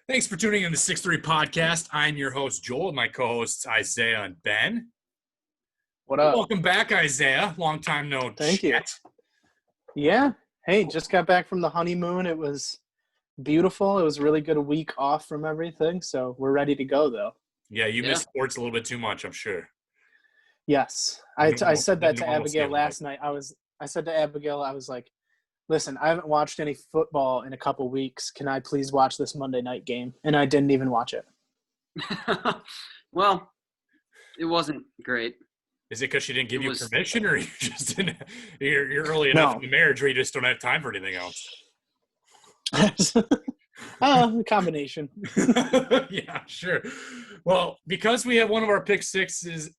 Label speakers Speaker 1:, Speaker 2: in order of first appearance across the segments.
Speaker 1: Thanks for tuning in to 6Three podcast. I'm your host, Joel, and my co-hosts, Isaiah and Ben.
Speaker 2: What up?
Speaker 1: Welcome back, Isaiah. Long time no
Speaker 2: Thank you.
Speaker 1: chat.
Speaker 2: Yeah. Hey, just got back from the honeymoon. It was beautiful. It was a really good week off from everything. So we're ready to go, though.
Speaker 1: Yeah, you missed sports a little bit too much, I'm sure.
Speaker 2: Yes. I said that to Abigail last
Speaker 1: night.
Speaker 2: night. I said to Abigail, I was like, listen, I haven't watched any football in a couple weeks. Can I please watch this Monday night game? And I didn't even watch it.
Speaker 3: Well, it wasn't great.
Speaker 1: Is it because she didn't give you permission, or you just didn't? You're early enough in the marriage where you just don't have time for anything else?
Speaker 2: A combination.
Speaker 1: Yeah, sure. Well, because we have one of our pick sixes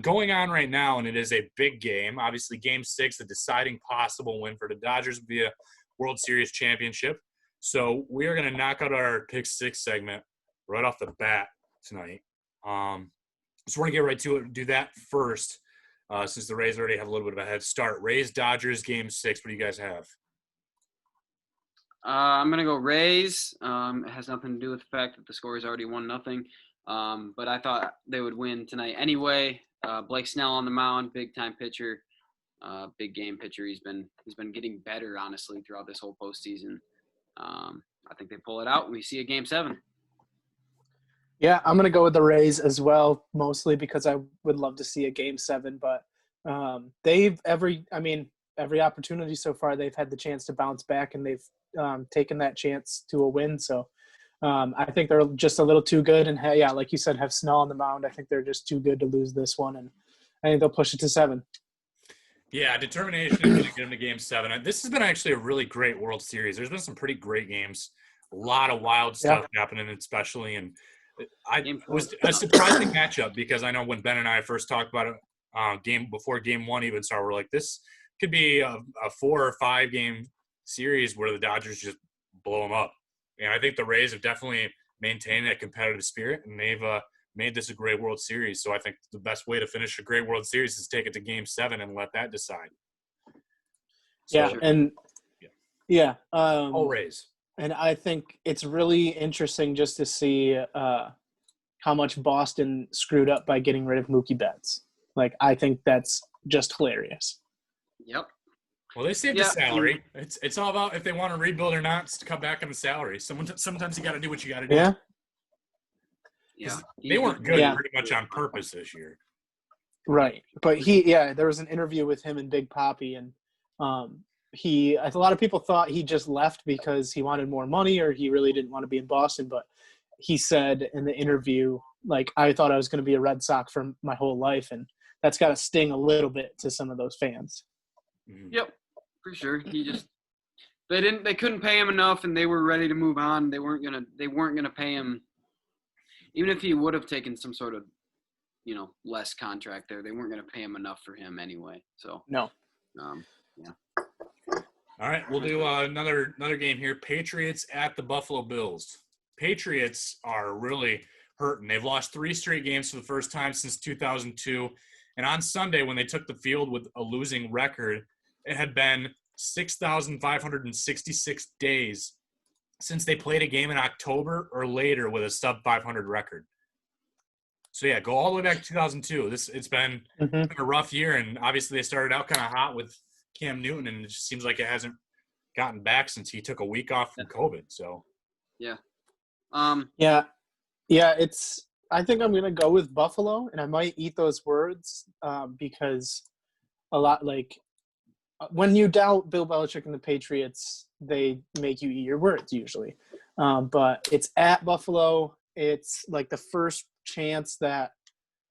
Speaker 1: going on right now, and it is a big game. Obviously, Game 6, the deciding possible win for the Dodgers via World Series championship. So we are going to knock out our pick six segment right off the bat tonight. So we're going to get right to it and do that first, since the Rays already have a little bit of a head start. Rays-Dodgers Game 6. What do you guys have?
Speaker 3: I'm going to go Rays. It has nothing to do with the fact that the score is already 1-0. But I thought they would win tonight anyway. Blake Snell on the mound, big-time pitcher, big game pitcher. He's been getting better, honestly, throughout this whole postseason. I think they pull it out, and we see a Game 7.
Speaker 2: Yeah, I'm going to go with the Rays as well, mostly because I would love to see a Game 7. But every opportunity so far, they've had the chance to bounce back, and they've taken that chance to a win. So I think they're just a little too good. And, yeah, like you said, have Snell on the mound. I think they're just too good to lose this one, and I think they'll push it to 7.
Speaker 1: Yeah, determination is going to get them to Game 7. This has been actually a really great World Series. There's been some pretty great games, a lot of wild stuff happening, especially. And it was a surprising matchup because I know when Ben and I first talked about it before Game 1 even started, we're like, this could be a 4 or 5 game series where the Dodgers just blow them up. And I think the Rays have definitely maintained that competitive spirit, and they've made this a great World Series. So I think the best way to finish a great World Series is take it to Game 7 and let that decide.
Speaker 2: So,
Speaker 1: all Rays.
Speaker 2: And I think it's really interesting just to see how much Boston screwed up by getting rid of Mookie Betts. Like, I think that's just hilarious.
Speaker 3: Yep.
Speaker 1: Well, they saved the salary. It's all about if they want to rebuild or not. It's to cut back on the salary. Sometimes you got to do what you got to do.
Speaker 2: Yeah.
Speaker 3: Yeah.
Speaker 1: They weren't good pretty much on purpose this year.
Speaker 2: Right. But there was an interview with him and Big Papi, and a lot of people thought he just left because he wanted more money or he really didn't want to be in Boston. But he said in the interview, like, I thought I was going to be a Red Sox for my whole life. And that's got to sting a little bit to some of those fans.
Speaker 3: Yep, for sure. They couldn't pay him enough, and they were ready to move on. They weren't gonna pay him, even if he would have taken some sort of, less contract there. They weren't gonna pay him enough for him anyway. So
Speaker 2: no.
Speaker 3: Yeah.
Speaker 1: All right, we'll do another game here. Patriots at the Buffalo Bills. Patriots are really hurting. They've lost 3 straight games for the first time since 2002. And on Sunday, when they took the field with a losing record, it had been 6,566 days since they played a game in October or later with a sub-500 record. So, yeah, go all the way back to 2002. It's been a rough year, and obviously they started out kind of hot with Cam Newton, and it just seems like it hasn't gotten back since he took a week off from COVID. So,
Speaker 3: yeah.
Speaker 2: I think I'm going to go with Buffalo, and I might eat those words because a lot, like, when you doubt Bill Belichick and the Patriots, they make you eat your words usually. But it's at Buffalo. It's like the first chance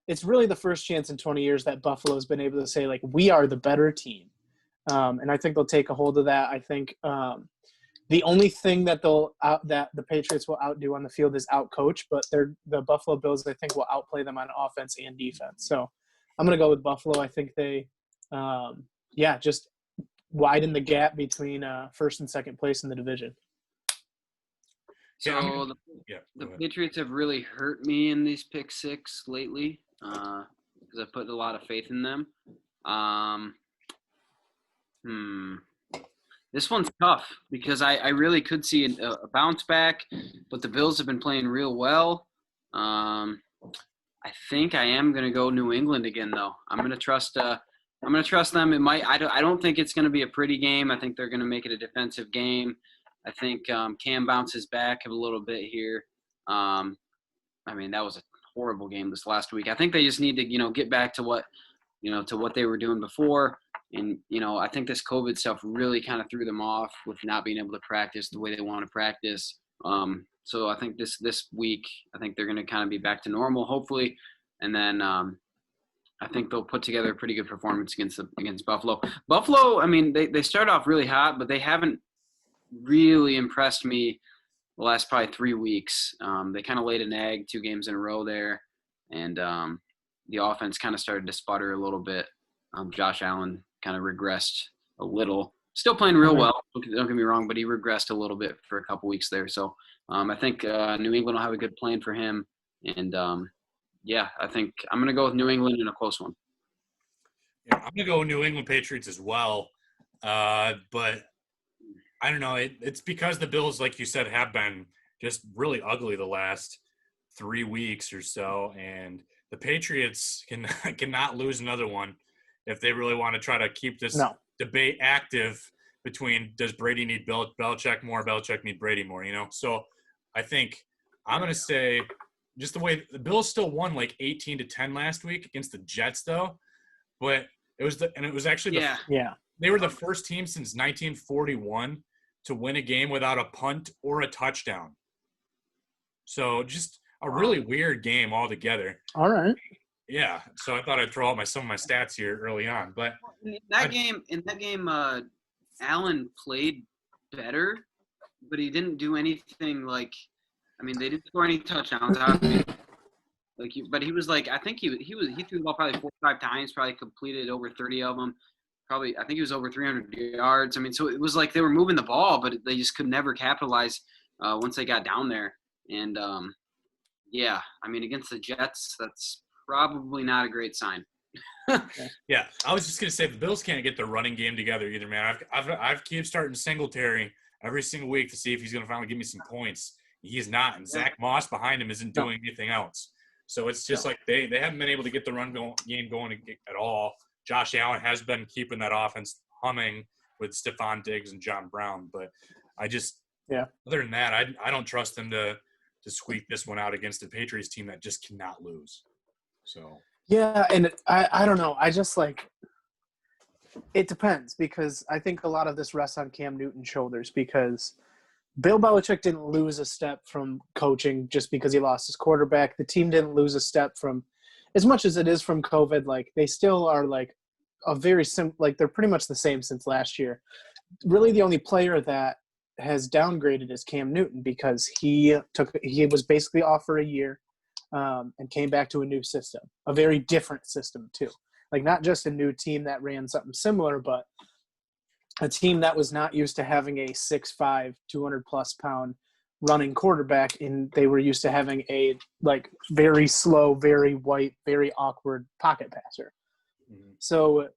Speaker 2: it's really the first chance in 20 years that Buffalo's been able to say, like, we are the better team. And I think they'll take a hold of that. I think the only thing that that the Patriots will outdo on the field is outcoach, but the Buffalo Bills, I think, will outplay them on offense and defense. So I'm going to go with Buffalo. I think they, just widen the gap between first and second place in the division.
Speaker 3: So the Patriots have really hurt me in these pick six lately because I put a lot of faith in them. This one's tough because I really could see a bounce back, but the Bills have been playing real well. I think I am going to go New England again, though. I'm going to trust them. It might. I don't think it's going to be a pretty game. I think they're going to make it a defensive game. I think Cam bounces back a little bit here. I mean, that was a horrible game this last week. I think they just need to, get back to what they were doing before. And, I think this COVID stuff really kind of threw them off with not being able to practice the way they want to practice. So I think this week, I think they're going to kind of be back to normal, hopefully. And then I think they'll put together a pretty good performance against Buffalo. Buffalo, I mean, they start off really hot, but they haven't really impressed me the last probably 3 weeks. They kind of laid an egg 2 games in a row there, and the offense kind of started to sputter a little bit. Josh Allen kind of regressed a little. Still playing real well, don't get me wrong, but he regressed a little bit for a couple weeks there. So I think New England will have a good plan for him. And, I think I'm going to go with New England in a close one.
Speaker 1: Yeah, I'm going to go New England Patriots as well. But I don't know. It's because the Bills, like you said, have been just really ugly the last 3 weeks or so. And the Patriots cannot lose another one if they really want to try to keep this debate active between does Brady need Belichick more, Belichick need Brady more, So I think I'm going to say just the way the Bills still won like 18-10 last week against the Jets though. But it was actually they were the first team since 1941 to win a game without a punt or a touchdown. So just a really weird game altogether.
Speaker 2: All right.
Speaker 1: Yeah, so I thought I'd throw out some of my stats here early on, but
Speaker 3: in that game, Allen played better, but he didn't do anything like. I mean, they didn't score any touchdowns. But he was like, I think he threw the ball probably 4 or 5 times, probably completed over 30 of them. I think he was over 300 yards. I mean, so it was like they were moving the ball, but they just could never capitalize once they got down there. And I mean, against the Jets, that's probably not a great sign.
Speaker 1: Yeah, I was just gonna say the Bills can't get their running game together either, man. I've keep starting Singletary every single week to see if he's gonna finally give me some points. He's not, and Zach Moss behind him isn't doing anything else. So it's just like they haven't been able to get the game going at all. Josh Allen has been keeping that offense humming with Stephon Diggs and John Brown, but other than that, I don't trust them to squeak this one out against a Patriots team that just cannot lose. So
Speaker 2: and I don't know. I just it depends because I think a lot of this rests on Cam Newton's shoulders because Bill Belichick didn't lose a step from coaching just because he lost his quarterback. The team didn't lose a step from as much as it is from COVID. Like they still are like a very they're pretty much the same since last year. Really, the only player that has downgraded is Cam Newton because he was basically off for a year. And came back to a new system, a very different system too. Like not just a new team that ran something similar, but a team that was not used to having a 6'5", 200-plus pound running quarterback, and they were used to having a very slow, very white, very awkward pocket passer. Mm-hmm. So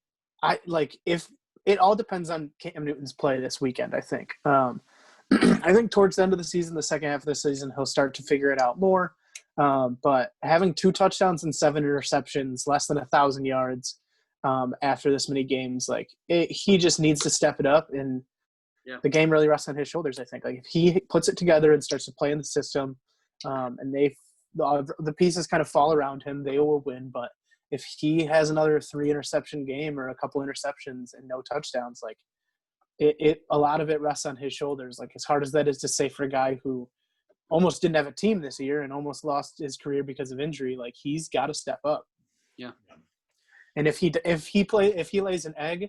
Speaker 2: if it all depends on Cam Newton's play this weekend, I think. I think towards the end of the season, the second half of the season, he'll start to figure it out more. But having 2 touchdowns and 7 interceptions, less than 1,000 yards after this many games, he just needs to step it up, and the game really rests on his shoulders. I think if he puts it together and starts to play in the system, and the pieces kind of fall around him, they will win. But if he has another 3 interception game or a couple interceptions and no touchdowns, a lot of it rests on his shoulders. As hard as that is to say for a guy who almost didn't have a team this year and almost lost his career because of injury, he's got to step up.
Speaker 3: Yeah.
Speaker 2: And if he lays an egg,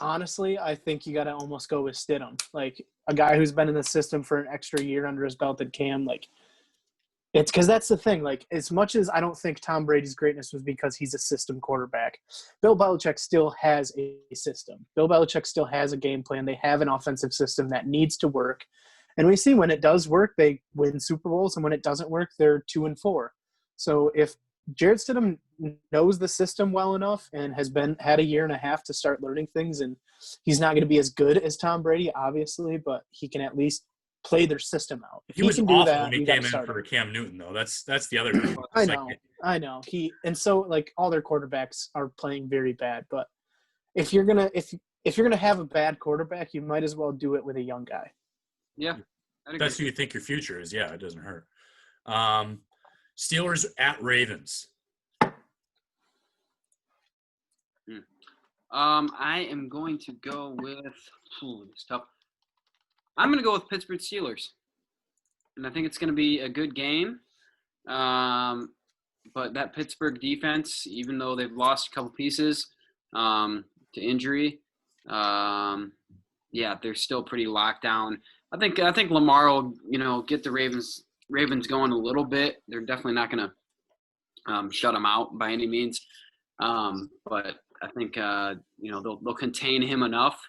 Speaker 2: honestly, I think you got to almost go with Stidham. A guy who's been in the system for an extra year under his belt at Cam, it's because that's the thing. As much as I don't think Tom Brady's greatness was because he's a system quarterback, Bill Belichick still has a system. Bill Belichick still has a game plan. They have an offensive system that needs to work. And we see when it does work, they win Super Bowls, and when it doesn't work, they're 2-4. So if Jarrett Stidham knows the system well enough and has had a year and a half to start learning things. And he's not going to be as good as Tom Brady, obviously, but he can at least play their system out. If
Speaker 1: He was
Speaker 2: can
Speaker 1: awful
Speaker 2: do that,
Speaker 1: when he came in for Cam Newton, though. That's the other thing.
Speaker 2: I know. All their quarterbacks are playing very bad. But if you're gonna have a bad quarterback, you might as well do it with a young guy.
Speaker 3: Yeah,
Speaker 1: that's who you think your future is. Yeah, it doesn't hurt. Steelers at Ravens.
Speaker 3: I am going to go with it's tough. I'm going to go with Pittsburgh Steelers, and I think it's going to be a good game. But that Pittsburgh defense, even though they've lost a couple pieces to injury, they're still pretty locked down. I think Lamar will, get the Ravens going a little bit. They're definitely not going to shut them out by any means. But I think they'll contain him enough,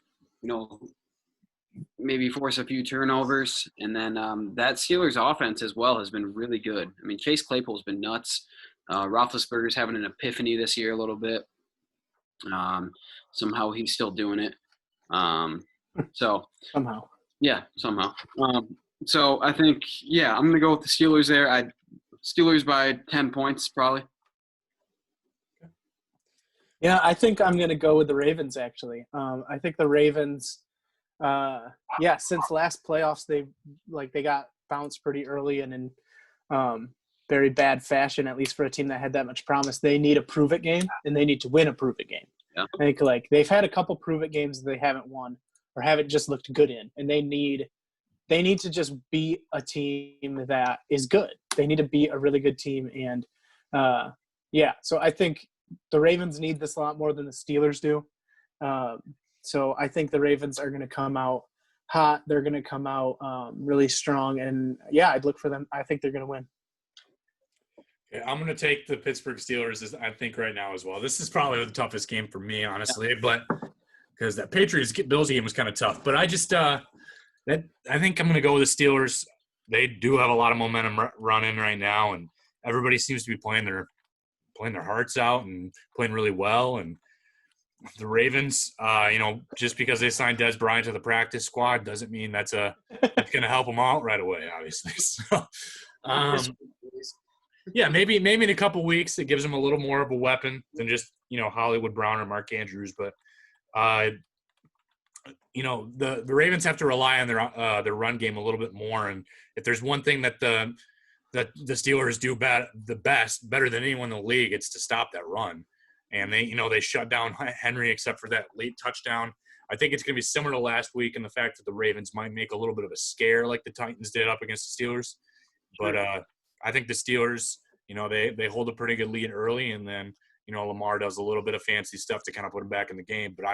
Speaker 3: maybe force a few turnovers, and then that Steelers offense as well has been really good. I mean, Chase Claypool's been nuts. Roethlisberger's having an epiphany this year a little bit. Somehow he's still doing it.
Speaker 2: Somehow.
Speaker 3: Yeah, somehow. So I think, I'm going to go with the Steelers there. Steelers by 10 points probably.
Speaker 2: Yeah, I think I'm going to go with the Ravens, actually. I think the Ravens, since last playoffs, they got bounced pretty early and in very bad fashion, at least for a team that had that much promise. They need a prove-it game, and they need to win a prove-it game.
Speaker 3: Yeah.
Speaker 2: I think, they've had a couple prove-it games that they haven't won or haven't just looked good in, and they need to just be a team that is good. They need to be a really good team, and so I think the Ravens need this a lot more than the Steelers do. So I think the Ravens are going to come out hot. They're going to come out really strong. And, I'd look for them. I think they're going to win.
Speaker 1: Yeah, I'm going to take the Pittsburgh Steelers, I think, right now as well. This is probably the toughest game for me, honestly, but because that Patriots-Bills game was kind of tough. But I just I think I'm going to go with the Steelers. They do have a lot of momentum running right now, and everybody seems to be playing their hearts out and playing really well. And the Ravens, just because they signed Des Bryant to the practice squad doesn't mean that's going to help them out right away, obviously. So, maybe in a couple weeks it gives them a little more of a weapon than just, Hollywood Brown or Mark Andrews. But, the Ravens have to rely on their run game a little bit more. And if there's one thing that the Steelers do better than anyone in the league, it's to stop that run. And they shut down Henry except for that late touchdown. I think it's going to be similar to last week in the fact that the Ravens might make a little bit of a scare like the Titans did up against the Steelers. But I think the Steelers, they hold a pretty good lead early, and then, Lamar does a little bit of fancy stuff to kind of put him back in the game. But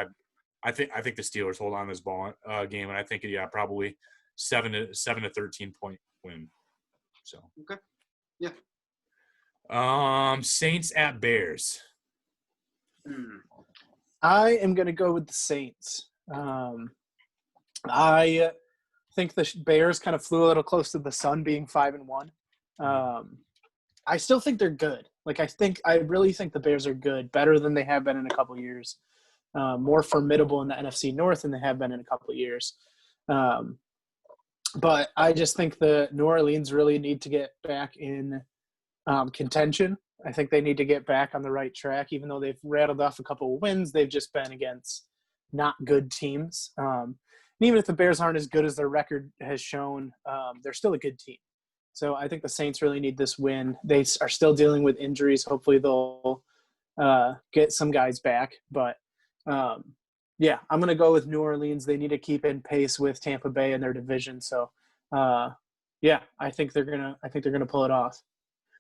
Speaker 1: I think the Steelers hold on this ball game, and I think probably 7 to 13 point win. So
Speaker 3: okay, yeah.
Speaker 1: Saints at Bears.
Speaker 2: I am going to go with the Saints. I think the Bears kind of flew a little close to the sun, being 5-1. I still think they're good. I really think the Bears are good, better than they have been in a couple years. More formidable in the NFC North than they have been in a couple of years. But I just think the New Orleans really need to get back in contention. I think they need to get back on the right track. Even though they've rattled off a couple of wins, they've just been against not good teams. And even if the Bears aren't as good as their record has shown, they're still a good team. So I think the Saints really need this win. They are still dealing with injuries. Hopefully they'll get some guys back. But I'm going to go with New Orleans. They need to keep in pace with Tampa Bay in their division. So, I think they're gonna pull it off.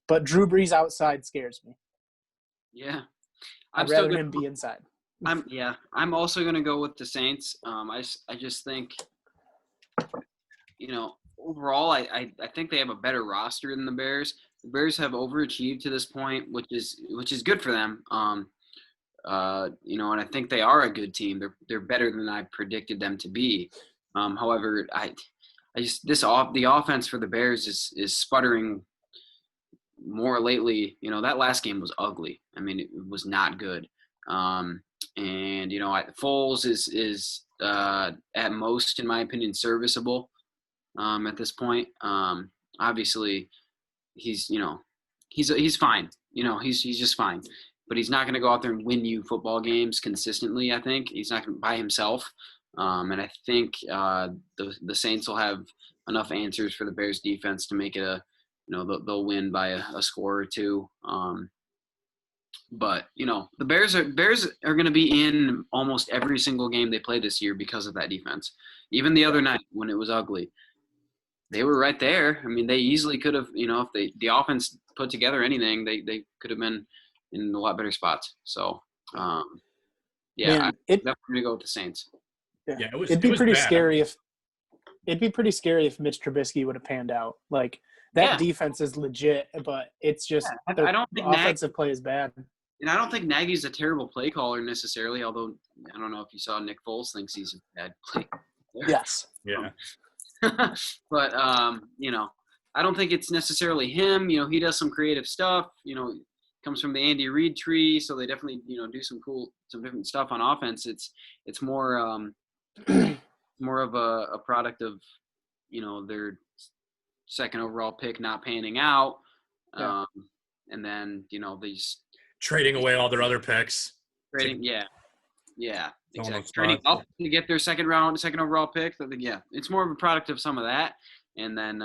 Speaker 2: But Drew Brees outside scares me.
Speaker 3: Yeah,
Speaker 2: I'd rather him be inside.
Speaker 3: I'm also gonna go with the Saints. I just think, overall, I think they have a better roster than the Bears. The Bears have overachieved to this point, which is good for them. And I think they are a good team. They're better than I predicted them to be. However, the offense for the Bears is sputtering more lately, that last game was ugly. I mean, it was not good. And Foles is at most, in my opinion, serviceable at this point. Obviously, he's fine. He's just fine. But he's not going to go out there and win you football games consistently. I think he's not going to by himself. And I think the Saints will have enough answers for the Bears defense to make it they'll win by a score or two. But the Bears are going to be in almost every single game they play this year because of that defense. Even the other night when it was ugly, they were right there. I mean, they easily could have, if the offense put together anything, they could have been in a lot better spots. So, I'm definitely going to go with the Saints.
Speaker 2: Yeah, it'd be pretty scary if Mitch Trubisky would have panned out. Like that defense is legit, but it's just
Speaker 3: I don't think
Speaker 2: the offensive play is bad.
Speaker 3: And I don't think Nagy's a terrible play caller necessarily. Although I don't know if you saw Nick Foles thinks he's a bad play caller.
Speaker 2: Yes.
Speaker 1: Yeah.
Speaker 3: But I don't think it's necessarily him. He does some creative stuff. Comes from the Andy Reid tree, so they definitely do some different stuff on offense. It's more more of a product of their second overall pick not panning out, and then these
Speaker 1: trading away all their other picks.
Speaker 3: Trading, exactly. Trading up to get their second overall pick. So it's more of a product of some of that, and then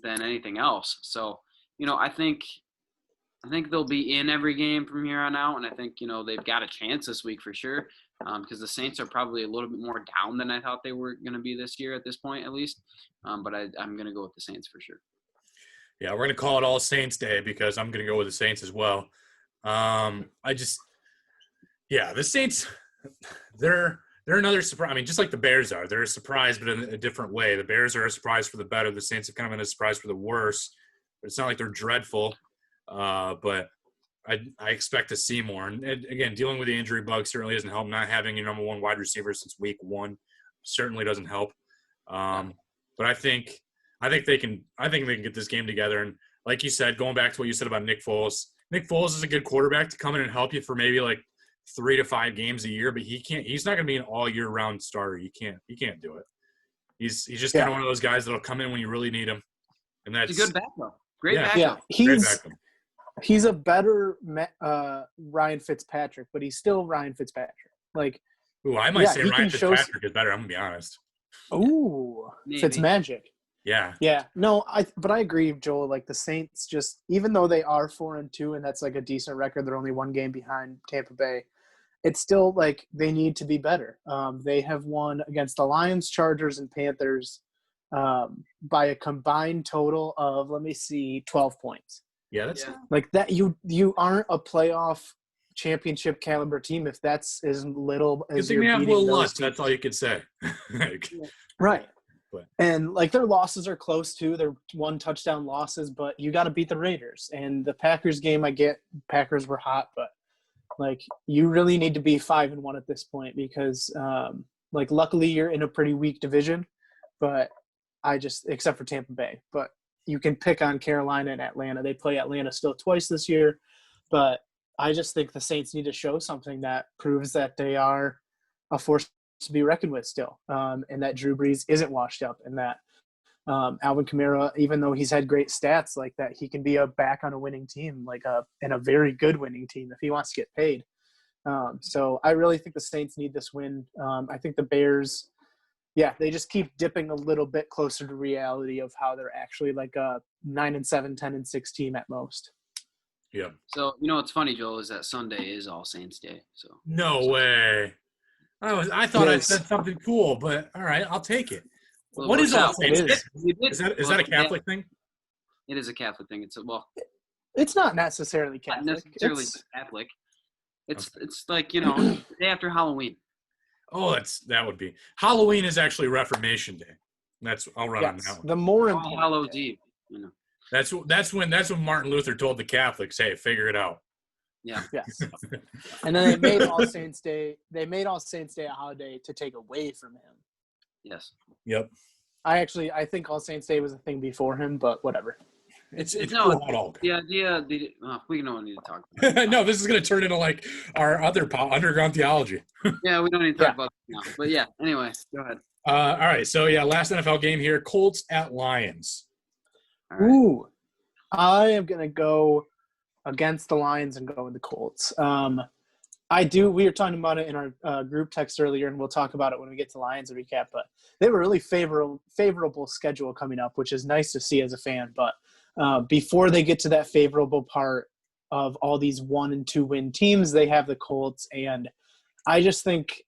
Speaker 3: than anything else. So I think they'll be in every game from here on out, and I think they've got a chance this week for sure. Because the Saints are probably a little bit more down than I thought they were going to be this year at this point, at least. But I'm going to go with the Saints for sure.
Speaker 1: Yeah, we're going to call it All Saints Day because I'm going to go with the Saints as well. The Saints, they're another surprise. I mean, just like the Bears are. They're a surprise, but in a different way. The Bears are a surprise for the better. The Saints have kind of been a surprise for the worse. But it's not like they're dreadful. But I expect to see more. And again, dealing with the injury bug certainly doesn't help. Not having your number one wide receiver since week 1 certainly doesn't help. But I think they can get this game together. And like you said, going back to what you said about Nick Foles is a good quarterback to come in and help you for maybe like 3 to 5 games a year, but he's not going to be an all year round starter. He can't do it. He's just kind of one of those guys that'll come in when you really need him. And that's
Speaker 3: a good backup. Great backup.
Speaker 2: Yeah,
Speaker 1: great backup.
Speaker 2: He's a better Ryan Fitzpatrick, but he's still Ryan Fitzpatrick. Like,
Speaker 1: I might say Ryan Fitzpatrick is better. I'm gonna be honest.
Speaker 2: Ooh, Fitzmagic.
Speaker 1: Yeah.
Speaker 2: Yeah. No, but I agree, Joel. Like the Saints, just even though they are 4-2, and that's like a decent record, they're only 1 game behind Tampa Bay. It's still like they need to be better. They have won against the Lions, Chargers, and Panthers by a combined total of 12 points.
Speaker 1: Yeah, that's
Speaker 2: like that. You aren't a playoff championship caliber team if that's as little as you're beating those teams.
Speaker 1: That's all you could say.
Speaker 2: Right. And like their losses are close too. They're 1 touchdown losses, but you got to beat the Raiders. And the Packers game, I get Packers were hot, but like you really need to be 5-1 at this point because like luckily you're in a pretty weak division, but except for Tampa Bay, but you can pick on Carolina and Atlanta. They play Atlanta still twice this year, but I just think the Saints need to show something that proves that they are a force to be reckoned with still, and that Drew Brees isn't washed up, and that Alvin Kamara, even though he's had great stats like that, he can be back on a winning team, and a very good winning team if he wants to get paid. So I really think the Saints need this win. I think the Bears – they just keep dipping a little bit closer to reality of how they're actually like a 9-7, 10-6 team at most.
Speaker 1: Yeah.
Speaker 3: So what's funny, Joel, is that Sunday is All Saints Day. So
Speaker 1: no way. I thought I said something cool, but all right, I'll take it.
Speaker 3: Well,
Speaker 1: what is All Saints Day? Is that a Catholic thing?
Speaker 3: It is a Catholic thing.
Speaker 2: It's not necessarily Catholic.
Speaker 3: Not necessarily Catholic. It's like the day after Halloween.
Speaker 1: Oh, that would be Halloween is actually Reformation Day. I'll run on that one.
Speaker 2: The more important
Speaker 3: Hallows Eve.
Speaker 1: That's when Martin Luther told the Catholics, "Hey, figure it out."
Speaker 3: Yeah.
Speaker 2: Yes. And then they made All Saints Day. They made All Saints Day a holiday to take away from him.
Speaker 3: Yes.
Speaker 1: Yep.
Speaker 2: I think All Saints Day was a thing before him, but whatever.
Speaker 1: It's
Speaker 3: no,
Speaker 1: full all.
Speaker 3: the idea. We don't need to talk about it.
Speaker 1: No, this is going to turn into like our other underground theology.
Speaker 3: Yeah, we don't need to talk about it now. But yeah, anyway, go ahead.
Speaker 1: All right, so yeah, last NFL game here: Colts at Lions.
Speaker 3: All right.
Speaker 2: Ooh, I am gonna go against the Lions and go with the Colts. We were talking about it in our group text earlier, and we'll talk about it when we get to Lions recap. But they have a really favorable schedule coming up, which is nice to see as a fan. But before they get to that favorable part of all these 1 and 2 win teams, they have the Colts, and I just think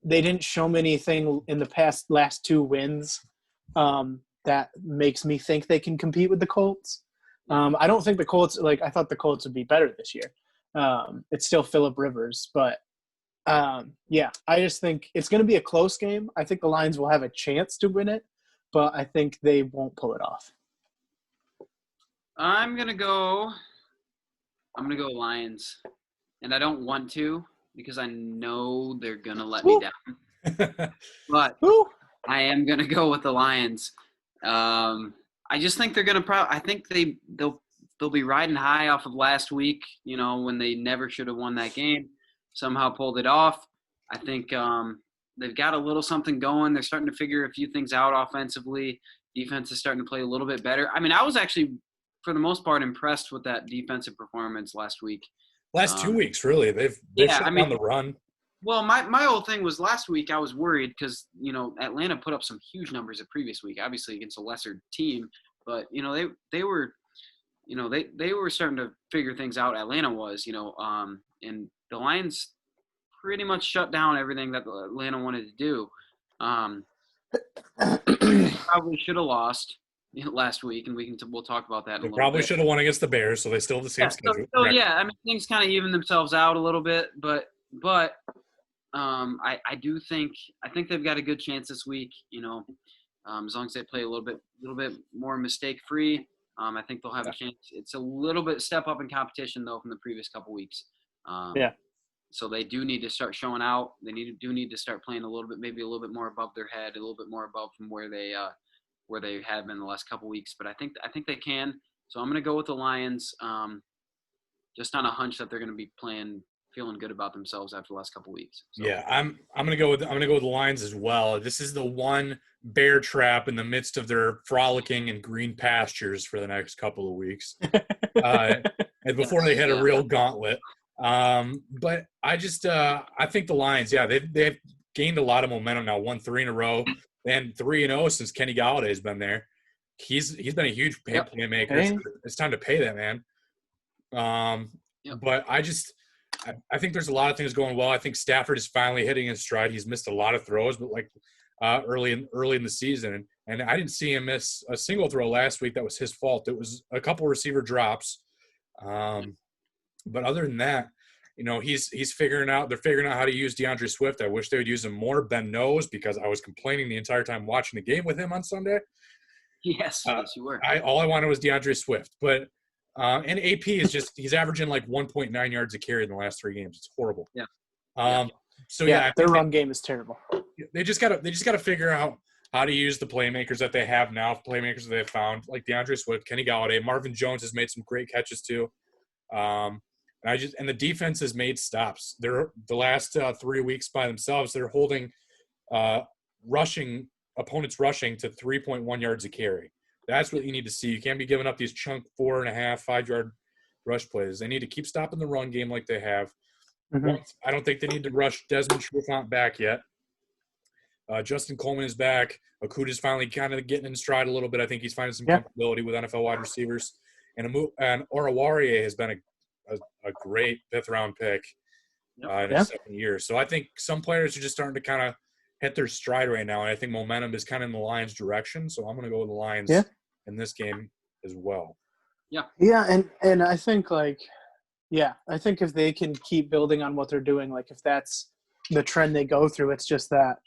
Speaker 2: they didn't show me anything in the last 2 wins that makes me think they can compete with the Colts. I don't think the Colts – I thought the Colts would be better this year. It's still Phillip Rivers, but I just think it's going to be a close game. I think the Lions will have a chance to win it, but I think they won't pull it off.
Speaker 3: I'm gonna go Lions, and I don't want to because I know they're gonna let me down. But I am gonna go with the Lions. I just think they're gonna. I think they'll be riding high off of last week. When they never should have won that game, somehow pulled it off. I think they've got a little something going. They're starting to figure a few things out offensively. Defense is starting to play a little bit better. I mean, I was actually, for the most part, impressed with that defensive performance last week.
Speaker 1: Last 2 weeks, really. They've shut down the run.
Speaker 3: Well, my whole thing was last week I was worried because, Atlanta put up some huge numbers the previous week, obviously against a lesser team. But, they were they were starting to figure things out. Atlanta was, and the Lions pretty much shut down everything that Atlanta wanted to do. Probably should have lost last week, and we'll talk about that in a little bit.
Speaker 1: Probably should have won against the Bears, so they still have the same schedule.
Speaker 3: So I mean, things kind of even themselves out a little bit, but I do think they've got a good chance this week. As long as they play a little bit more mistake free, I think they'll have a chance. It's a little bit step up in competition though from the previous couple weeks. So they do need to start showing out. They do need to start playing maybe a little bit more above their head, a little bit more above from where they have been the last couple weeks. But I think they can. So I'm going to go with the Lions, just on a hunch that they're going to be feeling good about themselves after the last couple weeks. So.
Speaker 1: Yeah, I'm going to go with the Lions as well. This is the one bear trap in the midst of their frolicking in green pastures for the next couple of weeks, and before they hit a real gauntlet. But I think the Lions, they've gained a lot of momentum now. Won 3 in a row, and 3-0 since Kenny Galladay has been there. He's been a huge playmaker. So it's time to pay that man. But I think there's a lot of things going well. I think Stafford is finally hitting his stride. He's missed a lot of throws, but early in the season, and I didn't see him miss a single throw last week that was his fault. It was a couple receiver drops. But other than that, he's figuring out. They're figuring out how to use DeAndre Swift. I wish they would use him more. Ben knows because I was complaining the entire time watching the game with him on Sunday.
Speaker 3: Yes, you were.
Speaker 1: All I wanted was DeAndre Swift, but and AP is he's averaging like 1.9 yards a carry in the last 3 games. It's horrible.
Speaker 2: Their run game is terrible.
Speaker 1: They just gotta figure out how to use the playmakers that they have now. Playmakers that they've found like DeAndre Swift, Kenny Galladay, Marvin Jones has made some great catches too. And the defense has made stops. They're the last 3 weeks by themselves. They're holding opponents rushing to 3.1 yards a carry. That's what you need to see. You can't be giving up these chunk 4.5, 5 yard rush plays. They need to keep stopping the run game like they have. Mm-hmm. I don't think they need to rush Desmond Trufant back yet. Justin Coleman is back. Okudah's finally kind of getting in stride a little bit. I think he's finding some comfortability with NFL wide receivers. And Oruwariye has been a great 5th-round pick in his second year. So I think some players are just starting to kind of hit their stride right now, and I think momentum is kind of in the Lions' direction. So I'm going to go with the Lions in this game as well.
Speaker 2: Yeah, and I think I think if they can keep building on what they're doing, if that's the trend they go through, it's just that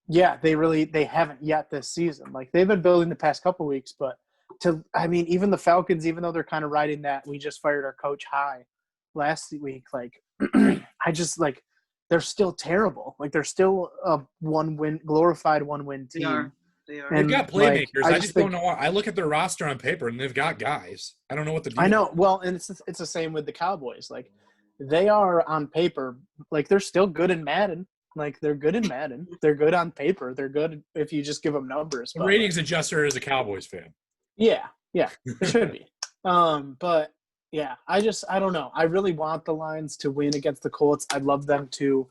Speaker 2: they haven't yet this season. They've been building the past couple weeks, but even the Falcons, even though they're kind of riding that we just fired our coach high last week, they're still terrible. They're still a glorified 1-win team.
Speaker 3: They are.
Speaker 1: They've got playmakers.
Speaker 2: Like,
Speaker 1: I just don't know why. I look at their roster on paper, and they've got guys. I don't know what to do.
Speaker 2: I know. Well, and it's the same with the Cowboys. Like, they are on paper, like they're still good in Madden. Like, they're good in Madden. They're good on paper. They're good if you just give them numbers.
Speaker 1: The ratings adjuster is a Cowboys fan.
Speaker 2: Yeah, it should be. But yeah, I don't know. I really want the Lions to win against the Colts. I'd love them to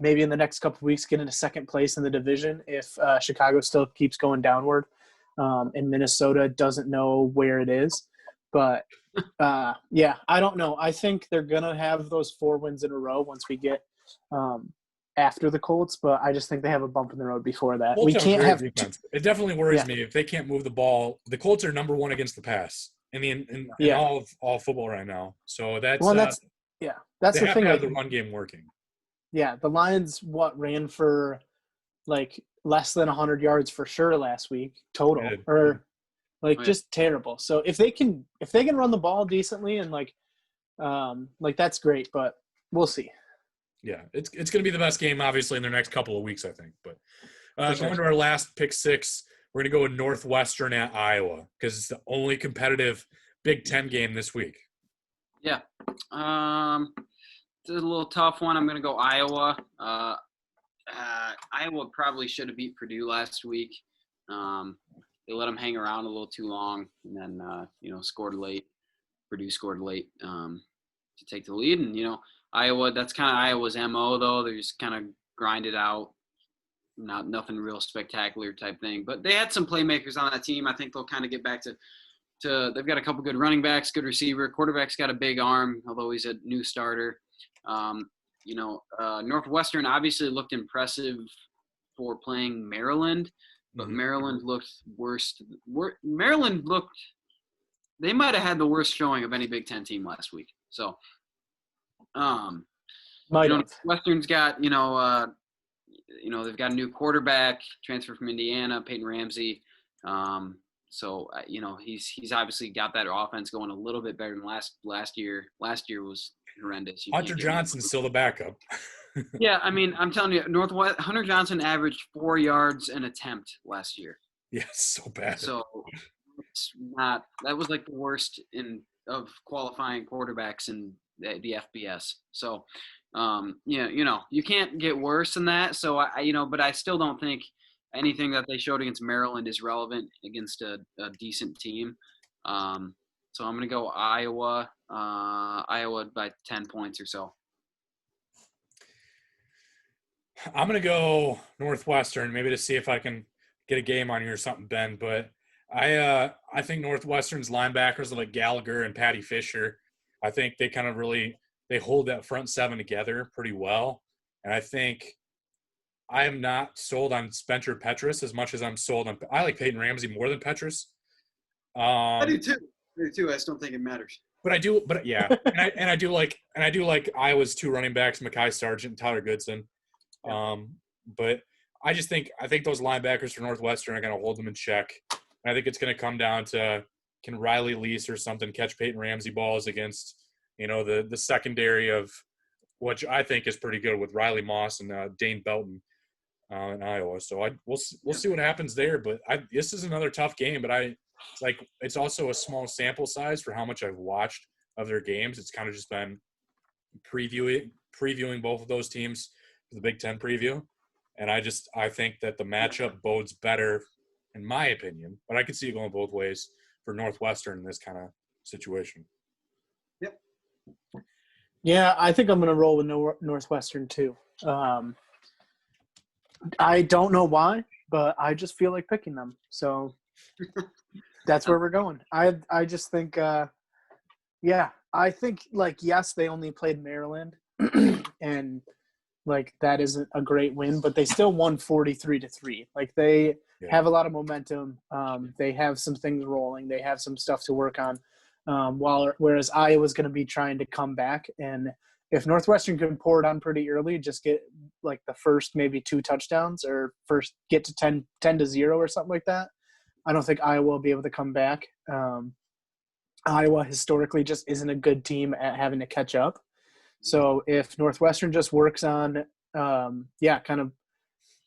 Speaker 2: maybe in the next couple of weeks get into second place in the division if Chicago still keeps going downward and Minnesota doesn't know where it is. But yeah, I don't know. I think they're gonna have those 4 wins in a row once we get after the Colts, but I just think they have a bump in the road before that.
Speaker 1: Colts
Speaker 2: we can't have
Speaker 1: defense. It definitely worries me if they can't move the ball. The Colts are number 1 against the pass in all football right now. So that's
Speaker 2: that's
Speaker 1: they
Speaker 2: the
Speaker 1: have
Speaker 2: thing.
Speaker 1: to have the run game working.
Speaker 2: Yeah, the Lions ran for like less than 100 yards for sure last week total, or just terrible. So if they can run the ball decently and like that's great, but we'll see.
Speaker 1: Yeah, it's going to be the best game obviously in the next couple of weeks, I think. But going to our last pick 6, we're going to go with Northwestern at Iowa because it's the only competitive Big Ten game this week.
Speaker 3: Yeah. It's a little tough one. I'm going to go Iowa. Iowa probably should have beat Purdue last week. They let them hang around a little too long and then, scored late. Purdue scored late to take the lead. And, Iowa, that's kind of Iowa's MO, though. They just kind of grind it out. Nothing real spectacular type thing. But they had some playmakers on that team. I think they'll kind of get back to they've got a couple good running backs, good receiver. Quarterback's got a big arm, although he's a new starter. Northwestern obviously looked impressive for playing Maryland, but Maryland looked worse. Maryland looked – they might have had the worst showing of any Big Ten team last week. So, Northwestern's got, they've got a new quarterback, transfer from Indiana, Peyton Ramsey. So, he's obviously got that offense going a little bit better than last year. Last year was horrendous.
Speaker 1: Hunter Johnson's still the backup.
Speaker 3: Yeah, I mean, I'm telling you, Hunter Johnson averaged 4 yards an attempt last year.
Speaker 1: Yeah, so bad.
Speaker 3: So that was like the worst of qualifying quarterbacks in the FBS. So, you can't get worse than that. So but I still don't think anything that they showed against Maryland is relevant against a decent team. So I'm going to go Iowa by 10 points or so.
Speaker 1: I'm going to go Northwestern, maybe to see if I can get a game on you or something, Ben. But I think Northwestern's linebackers are like Gallagher and Patty Fisher. I think they kind of they hold that front 7 together pretty well. And I think I am not sold on Spencer Petras as much as I'm sold on – I like Peyton Ramsey more than Petras.
Speaker 3: I do too. I just don't think it matters.
Speaker 1: But I do – but yeah. and I do like Iowa's 2 running backs, Mekhi Sargent and Tyler Goodson. But I think those linebackers for Northwestern are going to hold them in check. And I think it's going to come down to can Riley Lease or something catch Peyton Ramsey balls against, the secondary of which I think is pretty good with Riley Moss and Dane Belton in Iowa. So we'll see what happens there. But this is another tough game. But it's also a small sample size for how much I've watched of their games. It's kind of just been previewing both of those teams for the Big Ten preview. And I think that the matchup bodes better, in my opinion. But I could see it going both ways for Northwestern in this kind of situation.
Speaker 3: Yep.
Speaker 2: Yeah, I think I'm going to roll with Northwestern too. I don't know why, but I just feel like picking them. So that's where we're going. I just think, I think yes, they only played Maryland and that isn't a great win, but they still won 43-3. They have a lot of momentum. They have some things rolling. They have some stuff to work on. Whereas Iowa's going to be trying to come back, and if Northwestern can pour it on pretty early, just get the first maybe 2 touchdowns or first get to 10-0 or something like that, I don't think Iowa will be able to come back. Iowa historically just isn't a good team at having to catch up. So if Northwestern just works on, kind of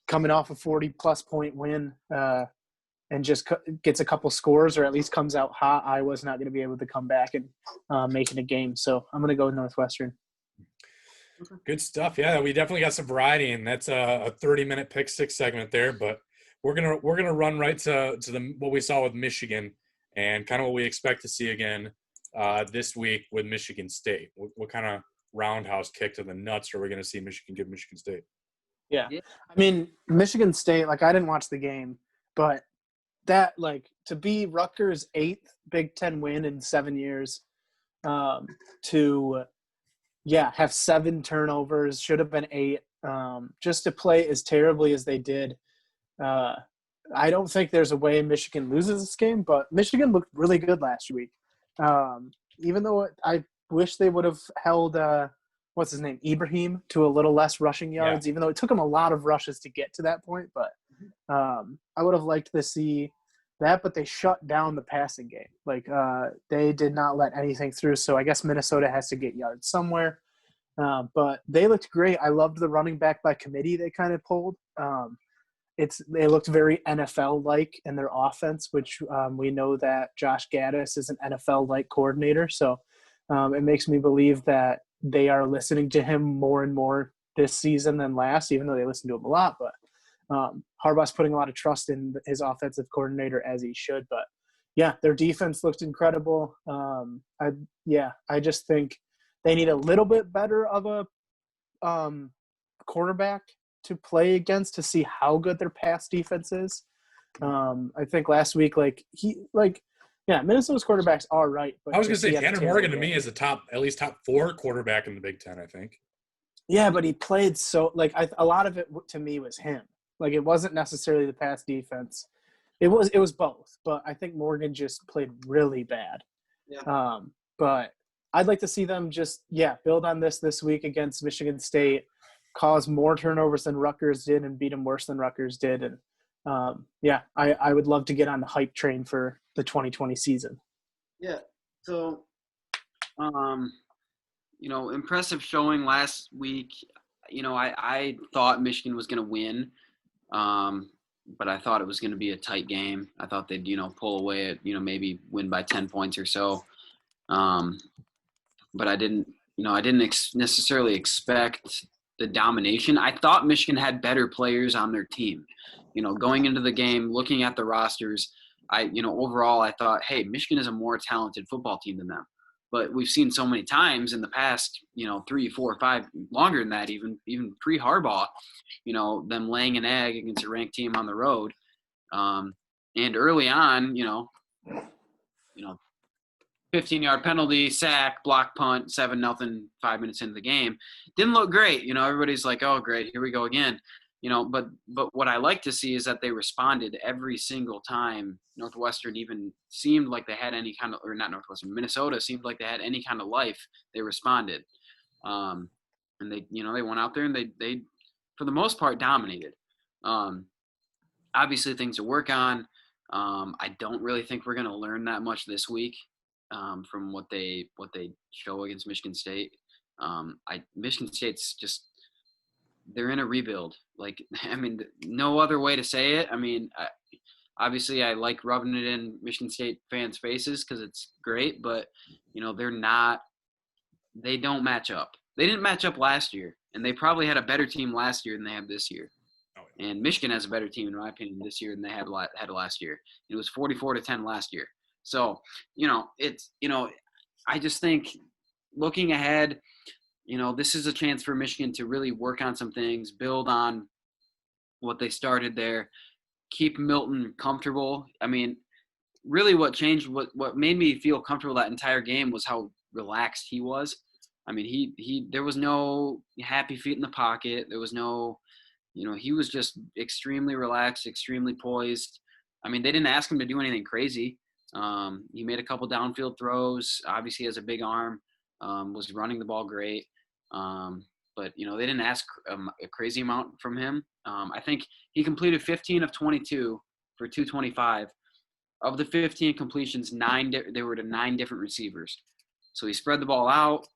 Speaker 2: coming off a 40-plus point win and just gets a couple scores or at least comes out hot, Iowa's not going to be able to come back and make it a game. So I'm going to go with Northwestern.
Speaker 1: Good stuff. Yeah, we definitely got some variety, and that's a 30-minute pick six segment there. But we're gonna run right to what we saw with Michigan and kind of what we expect to see again this week with Michigan State. What kind of roundhouse kick to the nuts are we going to see Michigan give Michigan State?
Speaker 2: Yeah. I mean, Michigan State, like, I didn't watch the game, but that, like, to be Rutgers' 8th Big Ten win in 7 years, to have 7 turnovers, should have been 8, just to play as terribly as they did. I don't think there's a way Michigan loses this game, but Michigan looked really good last week. Even though I wish they would have held what's his name, Ibrahim, to a little less rushing yards, even though it took him a lot of rushes to get to that point. But I would have liked to see that, but they shut down the passing game. Like, they did not let anything through. So I guess Minnesota has to get yards somewhere. But they looked great. I loved the running back by committee they kind of pulled. They looked very NFL-like in their offense, which we know that Josh Gaddis is an NFL-like coordinator. So it makes me believe that they are listening to him more and more this season than last, even though they listen to him a lot. But Harbaugh's putting a lot of trust in his offensive coordinator, as he should. But, yeah, their defense looked incredible. I just think they need a little bit better of a quarterback to play against to see how good their pass defense is. I think last week, Minnesota's quarterbacks are right. But
Speaker 1: I was going to say Tanner Morgan to me is at least top 4 quarterback in the Big Ten, I think.
Speaker 2: Yeah, but he played so a lot of it to me was him. Like, it wasn't necessarily the pass defense. It was both, but I think Morgan just played really bad. Yeah. But I'd like to see them just build on this week against Michigan State, cause more turnovers than Rutgers did, and beat them worse than Rutgers did. And I would love to get on the hype train for the 2020 season.
Speaker 3: Yeah. So, impressive showing last week. I thought Michigan was going to win, but I thought it was going to be a tight game. I thought they'd, pull away at, maybe win by 10 points or so. But I didn't necessarily expect the domination. I thought Michigan had better players on their team. Going into the game, looking at the rosters, overall I thought, hey, Michigan is a more talented football team than them. But we've seen so many times in the past, 3, 4, 5, longer than that, even pre-Harbaugh, them laying an egg against a ranked team on the road. And early on, 15-yard penalty, sack, block punt, 7-0, 5 minutes into the game. Didn't look great. Everybody's like, oh, great, here we go again. But what I like to see is that they responded every single time. Northwestern even seemed like they had any kind of – or not Northwestern, Minnesota seemed like they had any kind of life. They responded. And they went out there and they for the most part, dominated. Obviously, things to work on. I don't really think we're going to learn that much this week. From what they show against Michigan State. Michigan State's just they're in a rebuild. No other way to say it. Obviously I like rubbing it in Michigan State fans' faces because it's great, but they don't match up. They didn't match up last year, and they probably had a better team last year than they have this year. And Michigan has a better team, in my opinion, this year than they had last year. It was 44-10 last year. So, I just think looking ahead, this is a chance for Michigan to really work on some things, build on what they started there, keep Milton comfortable. Really what changed, what made me feel comfortable that entire game was how relaxed he was. There was no happy feet in the pocket. There was no, he was just extremely relaxed, extremely poised. They didn't ask him to do anything crazy. He made a couple downfield throws. Obviously, he has a big arm. Was running the ball great. But they didn't ask a crazy amount from him. I think he completed 15 of 22 for 225. Of the 15 completions, 9 they were to 9 different receivers. So he spread the ball out.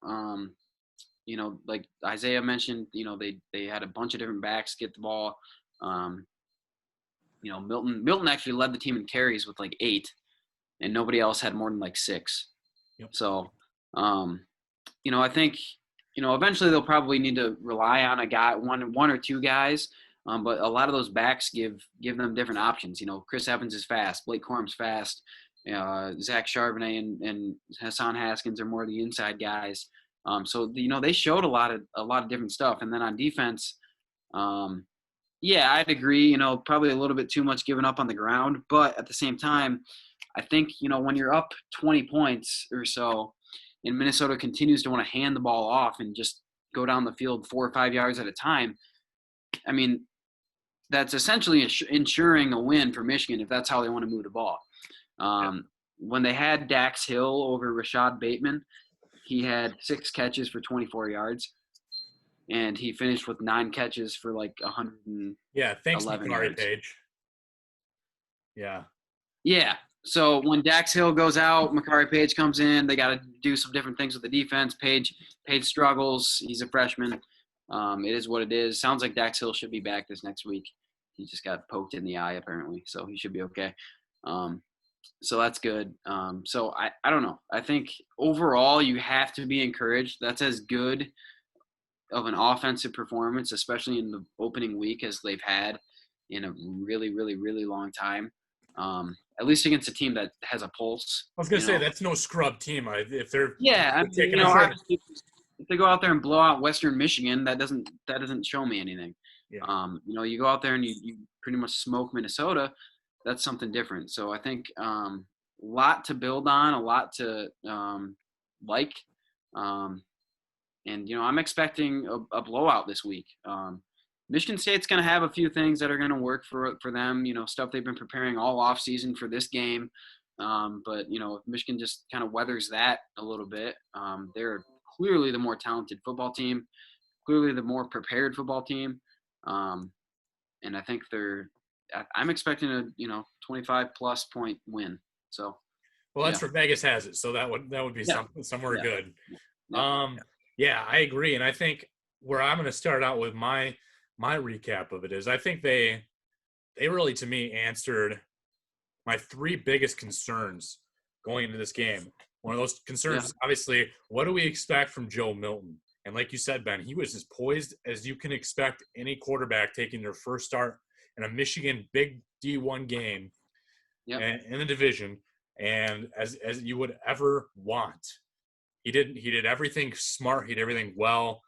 Speaker 3: Like Isaiah mentioned, they had a bunch of different backs get the ball. Milton actually led the team in carries with like 8, and nobody else had more than like 6.
Speaker 1: Yep.
Speaker 3: So, I think, eventually they'll probably need to rely on a guy, one or two guys. But a lot of those backs give them different options. Chris Evans is fast. Blake Corum's fast. Zach Charbonnet and Hassan Haskins are more the inside guys. So they showed a lot of different stuff. And then on defense, yeah, I'd agree. Probably a little bit too much giving up on the ground. But at the same time, I think when you're up 20 points or so, and Minnesota continues to want to hand the ball off and just go down the field 4 or 5 yards at a time, I mean, that's essentially ensuring a win for Michigan if that's how they want to move the ball. When they had Dax Hill over Rashad Bateman, he had 6 catches for 24 yards, and he finished with 9 catches for like 111
Speaker 1: thanks, Makari
Speaker 3: yards.
Speaker 1: Page.
Speaker 3: Yeah. So when Dax Hill goes out, Makari Page comes in. They got to do some different things with the defense. Page struggles. He's a freshman. It is what it is. Sounds like Dax Hill should be back this next week. He just got poked in the eye apparently, so he should be okay. So that's good. So I don't know. I think overall you have to be encouraged. That's as good of an offensive performance, especially in the opening week, as they've had in a really, really, really long time. At least against a team that has a pulse.
Speaker 1: I was gonna say that's no scrub team. If they're
Speaker 3: if they go out there and blow out Western Michigan, that doesn't show me anything.
Speaker 1: Yeah.
Speaker 3: You go out there and you pretty much smoke Minnesota. That's something different. So I think a lot to build on, a lot to like, and I'm expecting a blowout this week. Michigan State's going to have a few things that are going to work for them, stuff they've been preparing all off season for this game. But if Michigan just kind of weathers that a little bit, they're clearly the more talented football team, clearly the more prepared football team. And I think I'm expecting a 25 plus point win. So,
Speaker 1: well, that's where Vegas has it. So that would be somewhere good. Yeah, I agree. And I think where I'm going to start out with my recap of it is I think they really, to me, answered my 3 biggest concerns going into this game. One of those concerns is obviously, what do we expect from Joe Milton? And like you said, Ben, he was as poised as you can expect any quarterback taking their first start in a Michigan big D1 game in the division, and as you would ever want. He did everything smart. He did everything well.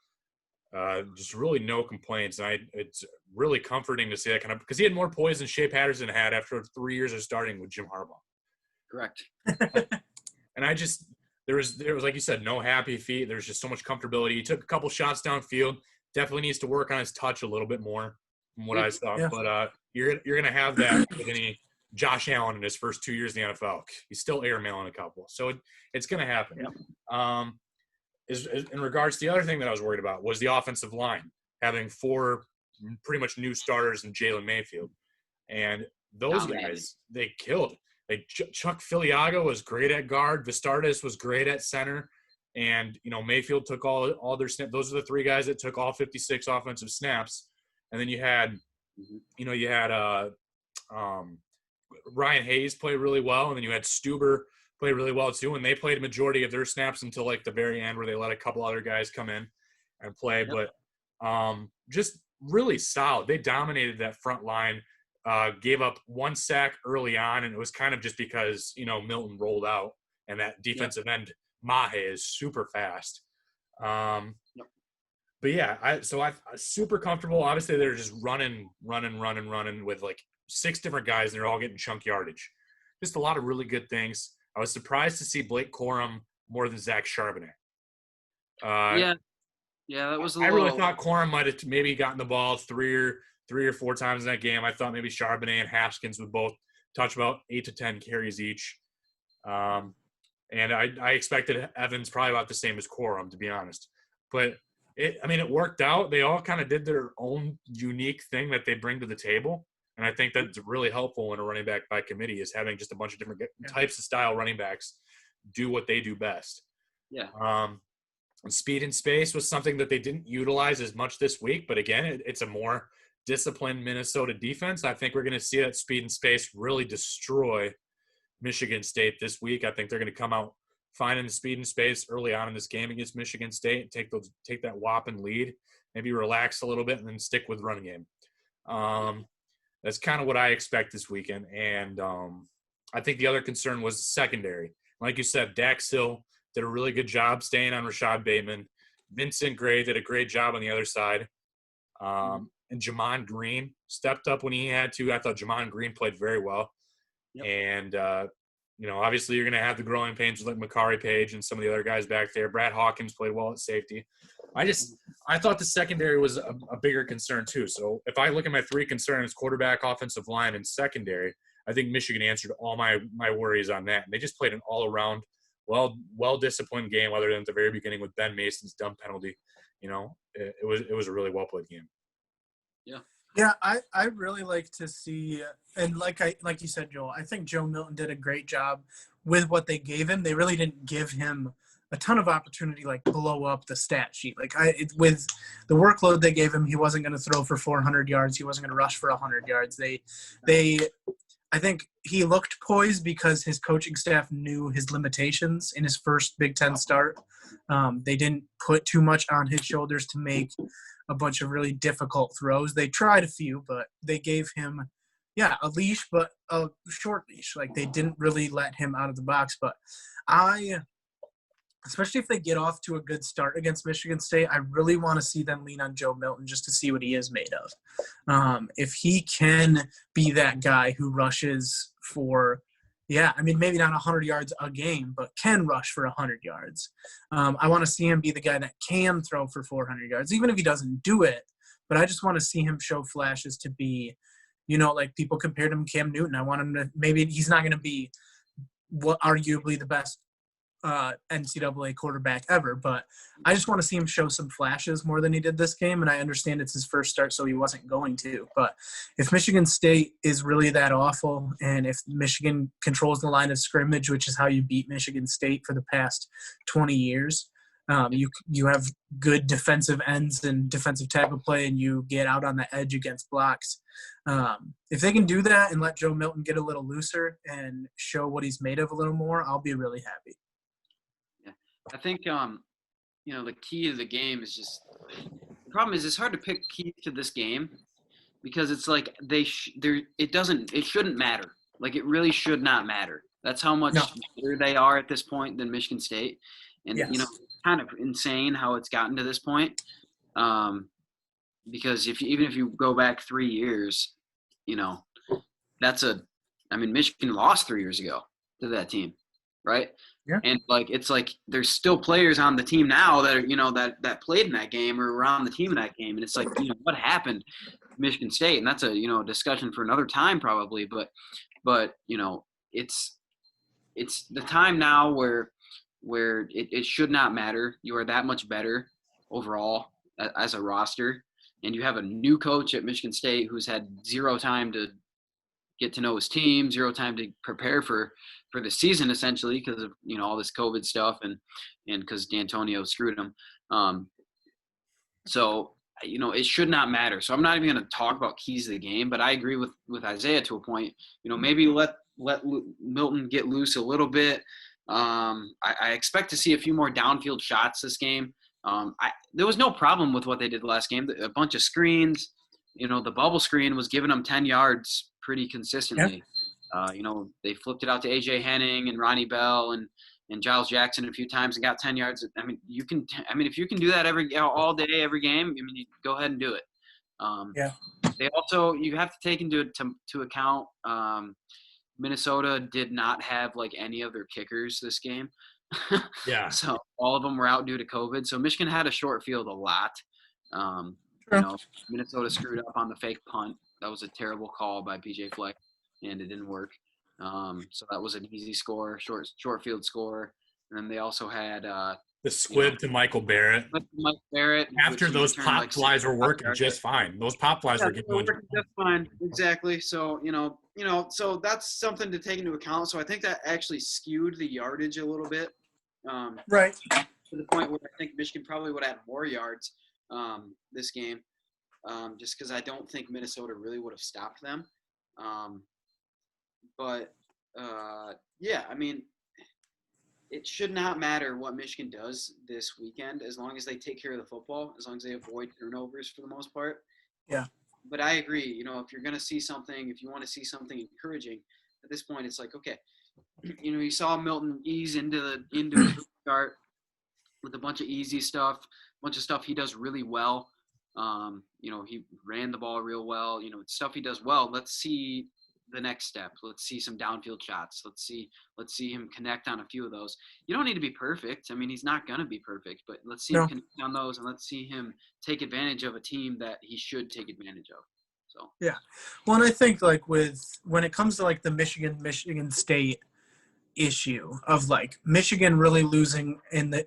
Speaker 1: Just really no complaints. And it's really comforting to see that kind of, because he had more poise than Shea Patterson had after 3 years of starting with Jim Harbaugh.
Speaker 3: Correct.
Speaker 1: And there was, like you said, no happy feet. There's just so much comfortability. He took a couple shots downfield. Definitely needs to work on his touch a little bit more from what I saw. Yeah. But you're gonna have that with any Josh Allen in his first 2 years in the NFL. He's still airmailing a couple, so it's gonna happen. Yeah. In regards to the other thing that I was worried about was the offensive line, having 4 pretty much new starters in Jalen Mayfield. And those guys, they killed. Chuck Filiago was great at guard. Vistardis was great at center. And, Mayfield took all their snaps. Those are the 3 guys that took all 56 offensive snaps. And then you had Ryan Hayes play really well. And then you had Stuber played really well too, and they played a majority of their snaps until like the very end where they let a couple other guys come in and play. Yep. But just really solid. They dominated that front line, gave up 1 sack early on, and it was kind of just because, Milton rolled out, and that defensive end, Mahe, is super fast. But yeah, I'm super comfortable. Obviously, they're just running with like 6 different guys, and they're all getting chunk yardage. Just a lot of really good things. I was surprised to see Blake Corum more than Zach Charbonnet.
Speaker 3: Yeah, that was
Speaker 1: I really thought Corum might have maybe gotten the ball 3 or 4 times in that game. I thought maybe Charbonnet and Haskins would both touch about 8 to 10 carries each. And I expected Evans probably about the same as Corum, to be honest. But it worked out. They all kind of did their own unique thing that they bring to the table. And I think that's really helpful in a running back by committee, is having just a bunch of different types of style running backs do what they do best.
Speaker 3: Yeah.
Speaker 1: Speed and space was something that they didn't utilize as much this week. But again, it's a more disciplined Minnesota defense. I think we're going to see that speed and space really destroy Michigan State this week. I think they're going to come out finding the speed and space early on in this game against Michigan State and take that whopping lead, maybe relax a little bit, and then stick with running game. That's kind of what I expect this weekend. And I think the other concern was the secondary. Like you said, Dax Hill did a really good job staying on Rashad Bateman. Vincent Gray did a great job on the other side. And Jamon Green stepped up when he had to. I thought Jamon Green played very well. Yep. And, obviously you're going to have the growing pains with like Makari Page and some of the other guys back there. Brad Hawkins played well at safety. I thought the secondary was a bigger concern too. So if I look at my three concerns, quarterback, offensive line, and secondary, I think Michigan answered all my worries on that. And they just played an all-around, well-disciplined game other than at the very beginning with Ben Mason's dumb penalty. It was a really well-played game.
Speaker 3: Yeah.
Speaker 4: Yeah, I really like to see, and like you said, Joel, I think Joe Milton did a great job with what they gave him. They really didn't give him a ton of opportunity, like blow up the stat sheet. With the workload they gave him, he wasn't going to throw for 400 yards. He wasn't going to rush for 100 yards. I think he looked poised because his coaching staff knew his limitations in his first Big Ten start. They didn't put too much on his shoulders to make a bunch of really difficult throws. They tried a few, but they gave him, a leash, but a short leash. Like, they didn't really let him out of the box. But especially if they get off to a good start against Michigan State, I really want to see them lean on Joe Milton just to see what he is made of. If he can be that guy who rushes for, maybe not 100 yards a game, but can rush for 100 yards. I want to see him be the guy that can throw for 400 yards, even if he doesn't do it. But I just want to see him show flashes to be, like people compared him to Cam Newton. I want him to, maybe he's not going to be arguably the best NCAA quarterback ever, but I just want to see him show some flashes more than he did this game. And I understand it's his first start, so he wasn't going to. But if Michigan State is really that awful, and if Michigan controls the line of scrimmage, which is how you beat Michigan State for the past 20 years, you have good defensive ends and defensive tackle play, and you get out on the edge against blocks. If they can do that and let Joe Milton get a little looser and show what he's made of a little more, I'll be really happy.
Speaker 3: I think, the key to the game is just – the problem is it's hard to pick keys to this game because it's like it shouldn't matter. Like, it really should not matter. That's how much better they are at this point than Michigan State. And, it's kind of insane how it's gotten to this point. Because even if you go back 3 years, Michigan lost 3 years ago to that team, right?
Speaker 4: Yeah.
Speaker 3: And it's like there's still players on the team now that are that played in that game or were on the team in that game, and it's like what happened to Michigan State, and that's a discussion for another time probably, but it's the time now where it should not matter. You are that much better overall as a roster, and you have a new coach at Michigan State who's had zero time to get to know his team, zero time to prepare for the season essentially because of all this COVID stuff and because D'Antonio screwed him. So it should not matter. So I'm not even going to talk about keys to the game, but I agree with Isaiah to a point. Maybe let Milton get loose a little bit. I expect to see a few more downfield shots this game. There was no problem with what they did last game. A bunch of screens. The bubble screen was giving them 10 yards pretty consistently. Yep. They flipped it out to AJ Henning and Ronnie Bell and Giles Jackson a few times and got 10 yards. If you can do that all day, every game, you go ahead and do it. They also, you have to take into account, Minnesota did not have any of their kickers this game.
Speaker 1: Yeah.
Speaker 3: So all of them were out due to COVID. So Michigan had a short field a lot. Minnesota screwed up on the fake punt. That was a terrible call by PJ Fleck, and it didn't work. So that was an easy score, short field score. And then they also had
Speaker 1: the squib to Michael Barrett. After those pop flies were working just fine. Those pop flies were getting
Speaker 3: working just fine. Exactly. So so that's something to take into account. So I think that actually skewed the yardage a little bit.
Speaker 4: Right.
Speaker 3: To the point where I think Michigan probably would have had more yards this game. just because I don't think Minnesota really would have stopped them. But yeah, I mean, it should not matter what Michigan does this weekend as long as they take care of the football, as long as they avoid turnovers for the most part.
Speaker 2: Yeah.
Speaker 3: But I agree. If you're going to see something, if you want to see something encouraging, at this point, it's like, okay, you saw Milton ease into his start with a bunch of easy stuff, a bunch of stuff he does really well. He ran the ball real well. Stuff he does well. Let's see the next step. Let's see some downfield shots. Let's see him connect on a few of those. You don't need to be perfect. I mean, he's not going to be perfect, but let's see him connect on those, and let's see him take advantage of a team that he should take advantage of. So
Speaker 4: yeah. Well, and I think like when it comes to like the Michigan State issue of like Michigan really losing in the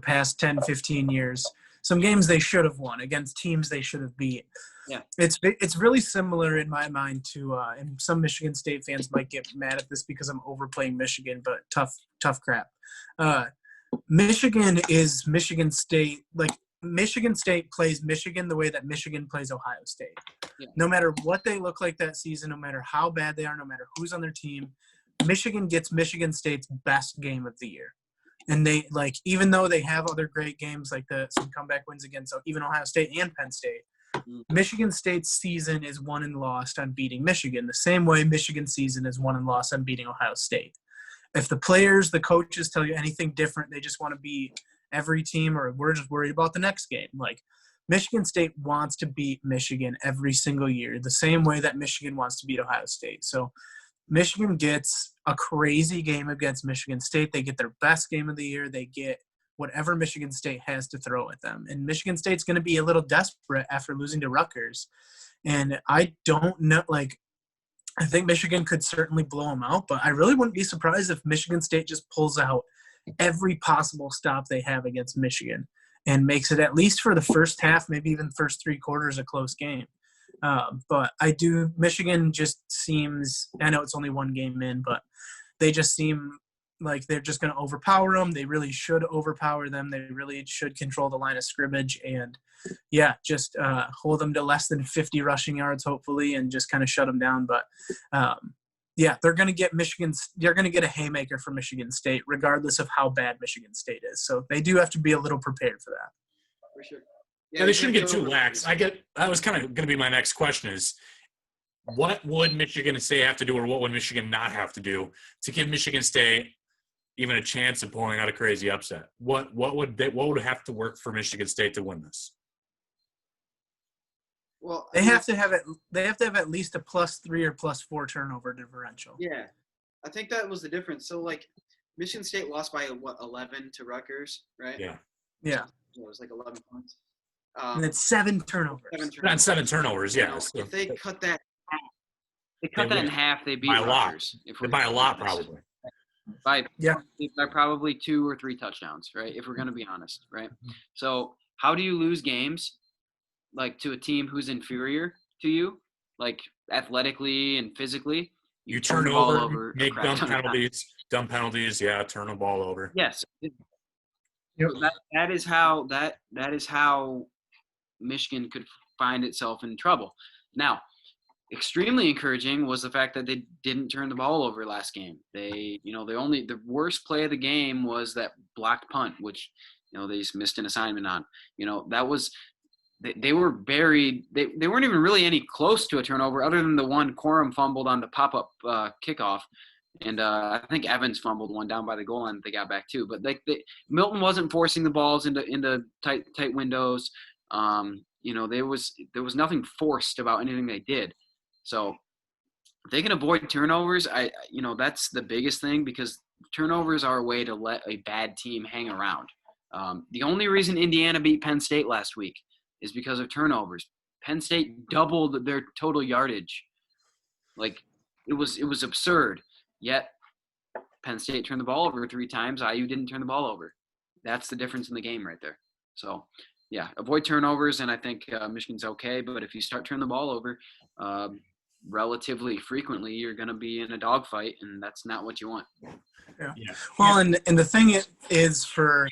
Speaker 4: past 10, 15 years, some games they should have won against teams they should have beat.
Speaker 3: Yeah.
Speaker 4: It's really similar in my mind to and some Michigan State fans might get mad at this because I'm overplaying Michigan, but tough crap. Michigan is Michigan State. Like Michigan State plays Michigan the way that Michigan plays Ohio State.
Speaker 3: Yeah.
Speaker 4: No matter what they look like that season, no matter how bad they are, no matter who's on their team, Michigan gets Michigan State's best game of the year. And they even though they have other great games like some comeback wins against even Ohio State and Penn State, Michigan State's season is won and lost on beating Michigan, the same way Michigan's season is won and lost on beating Ohio State. If the players, the coaches tell you anything different, they just want to beat every team, or we're just worried about the next game. Like Michigan State wants to beat Michigan every single year, the same way that Michigan wants to beat Ohio State. So Michigan gets a crazy game against Michigan State. They get their best game of the year. They get whatever Michigan State has to throw at them. And Michigan State's going to be a little desperate after losing to Rutgers. And I don't know, I think Michigan could certainly blow them out, but I really wouldn't be surprised if Michigan State just pulls out every possible stop they have against Michigan and makes it, at least for the first half, maybe even first three quarters, a close game. But Michigan just seems, I know it's only one game in, but they just seem like they're just going to overpower them. They really should overpower them. They really should control the line of scrimmage and, just hold them to less than 50 rushing yards, hopefully, and just kind of shut them down. But, they're going to get they're going to get a haymaker for Michigan State, regardless of how bad Michigan State is. So they do have to be a little prepared for that.
Speaker 3: For sure.
Speaker 1: Yeah, they shouldn't get too lax. That was kind of going to be my next question is, what would Michigan State have to do, or what would Michigan not have to do to give Michigan State even a chance of pulling out a crazy upset? What would have to work for Michigan State to win this?
Speaker 3: Well,
Speaker 4: they have to have at least a +3 or +4 turnover differential.
Speaker 3: Yeah, I think that was the difference. So Michigan State lost by 11 to Rutgers, right?
Speaker 4: Yeah.
Speaker 3: So it was 11 points.
Speaker 4: And it's 7 turnovers.
Speaker 1: Not 7 turnovers, yeah.
Speaker 3: If they cut that, in half, they beat
Speaker 1: by
Speaker 3: Rutgers.
Speaker 1: By a lot, probably.
Speaker 3: By probably 2 or 3 touchdowns, right? If we're going to be honest, right?
Speaker 1: Mm-hmm.
Speaker 3: So how do you lose games to a team who's inferior to you, athletically and physically?
Speaker 1: You turn the ball over, make dumb penalties, turn the ball over.
Speaker 3: Yes. Yep. So that is how Michigan could find itself in trouble. Now, extremely encouraging was the fact that they didn't turn the ball over last game. The worst play of the game was that blocked punt, which they just missed an assignment on. That was they were buried. They weren't even really any close to a turnover, other than the one Corum fumbled on the pop-up kickoff. And I think Evans fumbled one down by the goal line that they got back too. But Milton wasn't forcing the balls into tight windows. There was nothing forced about anything they did. So if they can avoid turnovers, that's the biggest thing, because turnovers are a way to let a bad team hang around. The only reason Indiana beat Penn State last week is because of turnovers. Penn State doubled their total yardage. It was absurd. Yet Penn State turned the ball over 3 times. IU didn't turn the ball over. That's the difference in the game right there. So, avoid turnovers, and I think Michigan's okay. But if you start turning the ball over relatively frequently, you're going to be in a dogfight, and that's not what you want.
Speaker 4: Yeah. Well, and the thing is for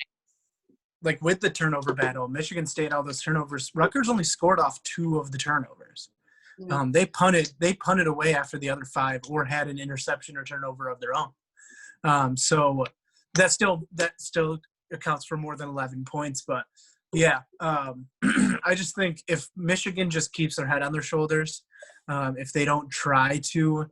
Speaker 4: like with the turnover battle, Michigan State, all those turnovers, Rutgers only scored off 2 of the turnovers. They punted away after the other 5 or had an interception or turnover of their own. So that still accounts for more than 11 points. But yeah, I just think if Michigan just keeps their head on their shoulders, if they don't try to,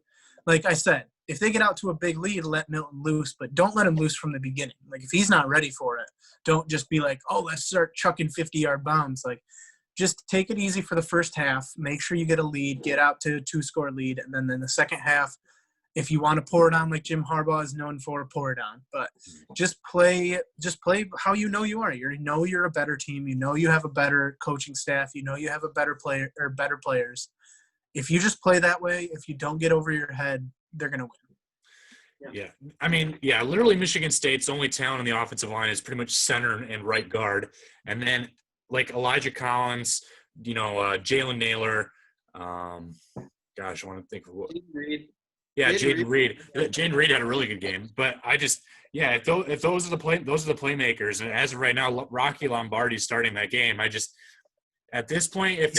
Speaker 4: like I said, if they get out to a big lead, let Milton loose, but don't let him loose from the beginning. Like if he's not ready for it, don't just be like, oh, let's start chucking 50-yard bombs. Like just take it easy for the first half. Make sure you get a lead, get out to a 2-score lead. And then in the second half, if you want to pour it on like Jim Harbaugh is known for, pour it on. But just play how you know you are. You know you're a better team. You know you have a better coaching staff. You know you have a better player or better players. If you just play that way, if you don't get over your head, they're going to win.
Speaker 1: Yeah. I mean, yeah, literally Michigan State's only talent on the offensive line is pretty much center and right guard. And then like Elijah Collins, Jalen Naylor, gosh, I want to think of what. Yeah, Jaden Reed. Jaden Reed had a really good game, but if those are the playmakers, and as of right now, Rocky Lombardi's starting that game. At this point, if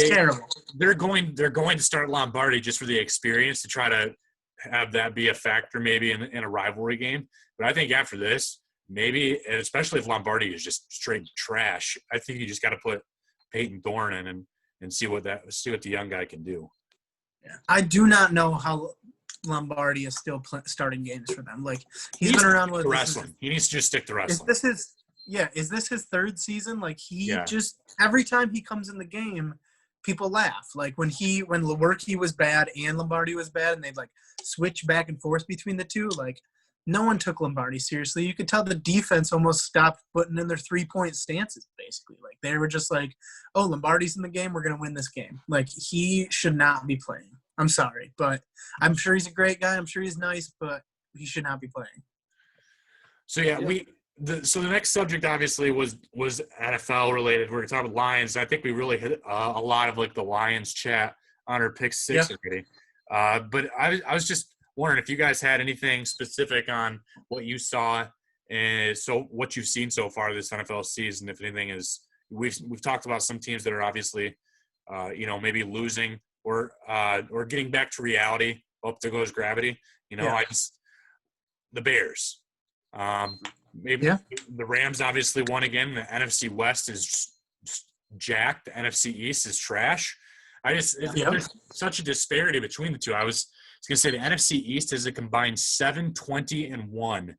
Speaker 1: they're going to start Lombardi just for the experience to try to have that be a factor maybe in a rivalry game. But I think after this, maybe, and especially if Lombardi is just straight trash, I think you just got to put Peyton Thorne in and see what the young guy can do.
Speaker 4: Yeah. I do not know how Lombardi is still starting games for them. Like he's been around with
Speaker 1: wrestling. He needs to just stick to wrestling.
Speaker 4: Is this his 3rd season? Like just every time he comes in the game, people laugh. Like when Lewerke was bad and Lombardi was bad, and they'd like switch back and forth between the two. Like no one took Lombardi seriously. You could tell the defense almost stopped putting in their 3-point stances. Basically, like they were just like, "Oh, Lombardi's in the game. We're gonna win this game." Like he should not be playing. I'm sorry, but I'm sure he's a great guy. I'm sure he's nice, but he should not be playing.
Speaker 1: So so the next subject obviously was NFL related. We're going to talk about Lions. I think we really hit a lot of like the Lions chat on our pick 6 already. But I was just wondering if you guys had anything specific on what you saw and so what you've seen so far this NFL season. If anything is, we've talked about some teams that are obviously, maybe losing or getting back to reality. Up there goes gravity. The Bears. Maybe the Rams obviously won again. The NFC West is just jacked. The NFC East is trash. There's such a disparity between the two. I was going to say the NFC East is a combined 7-20-1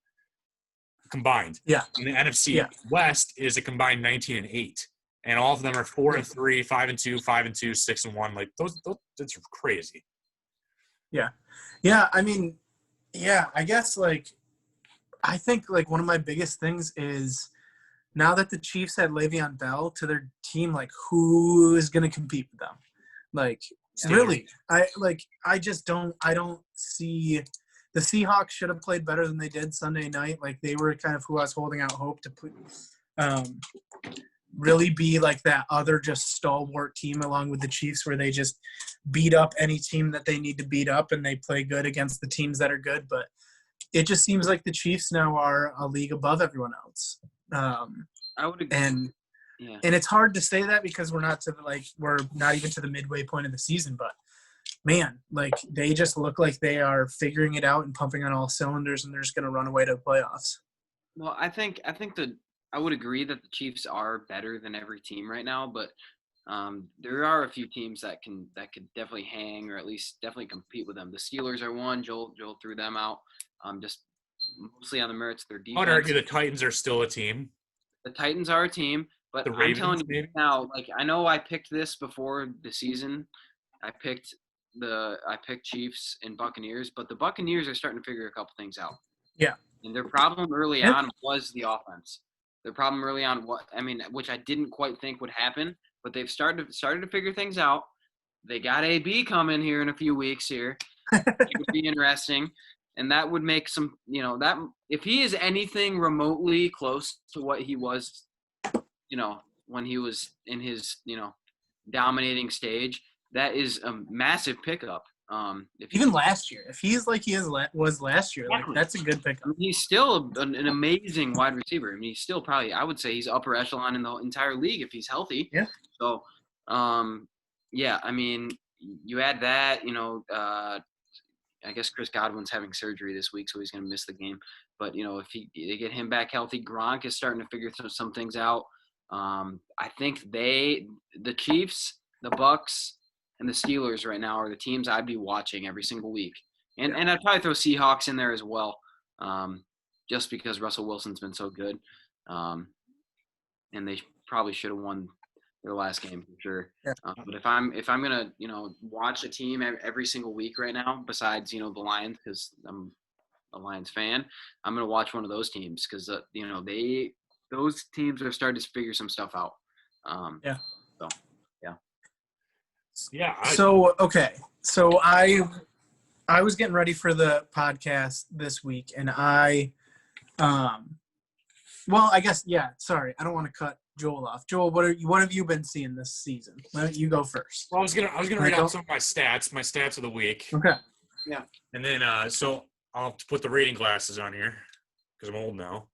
Speaker 1: combined.
Speaker 4: Yeah.
Speaker 1: And the NFC West is a combined 19-8. And all of them are 4-3, 5-2, 5-2, 6-1. Like those that's crazy.
Speaker 4: Yeah. Yeah. I mean, I guess like I think like one of my biggest things is now that the Chiefs had Le'Veon Bell to their team, like who is going to compete with them? Like really, I don't see the Seahawks should have played better than they did Sunday night. Like they were kind of who I was holding out hope to put, really be like that other just stalwart team along with the Chiefs where they just beat up any team that they need to beat up and they play good against the teams that are good. But it just seems like the Chiefs now are a league above everyone else.
Speaker 3: I would agree.
Speaker 4: And it's hard to say that because we're not even to the midway point of the season, but man, like they just look like they are figuring it out and pumping on all cylinders and they're just going to run away to the playoffs.
Speaker 3: Well, I think I would agree that the Chiefs are better than every team right now, but there are a few teams that could definitely hang or at least definitely compete with them. The Steelers are one. Joel threw them out. Just mostly on the merits of their defense.
Speaker 1: I would argue the Titans are still a team.
Speaker 3: The Titans are a team, but
Speaker 1: the Ravens,
Speaker 3: I'm telling you
Speaker 1: maybe?
Speaker 3: now, like I know I picked this before the season. I picked Chiefs and Buccaneers, but the Buccaneers are starting to figure a couple things out.
Speaker 4: Yeah.
Speaker 3: And their problem early on was the offense. Their problem early on, which I didn't quite think would happen, but they've started to figure things out. They got AB coming here in a few weeks here. It would be interesting. And that would make some, that if he is anything remotely close to what he was, when he was in his, dominating stage, that is a massive pickup
Speaker 4: Even last year, if he's like was last year, like that's a good pickup.
Speaker 3: He's still an amazing wide receiver. I mean, he's still probably, I would say he's upper echelon in the entire league if he's healthy.
Speaker 4: Yeah.
Speaker 3: So, yeah, I mean, you add that, I guess Chris Godwin's having surgery this week, so he's going to miss the game. But, if they get him back healthy, Gronk is starting to figure some things out. I think the Chiefs, the Bucks, and the Steelers right now are the teams I'd be watching every single week. And I'd probably throw Seahawks in there as well, just because Russell Wilson's been so good. And they probably should have won their last game for sure.
Speaker 4: Yeah.
Speaker 3: But if I'm gonna watch a team every single week right now, besides the Lions, because I'm a Lions fan, I'm gonna watch one of those teams because those teams are starting to figure some stuff out.
Speaker 4: So okay, so I was getting ready for the podcast this week, and I guess sorry, I don't want to cut Joel off. Joel, what have you been seeing this season? Why don't you go first?
Speaker 1: Well, I was gonna read out some of my stats of the week.
Speaker 4: Okay.
Speaker 3: Yeah.
Speaker 1: And then so I'll have to put the reading glasses on here because I'm old now.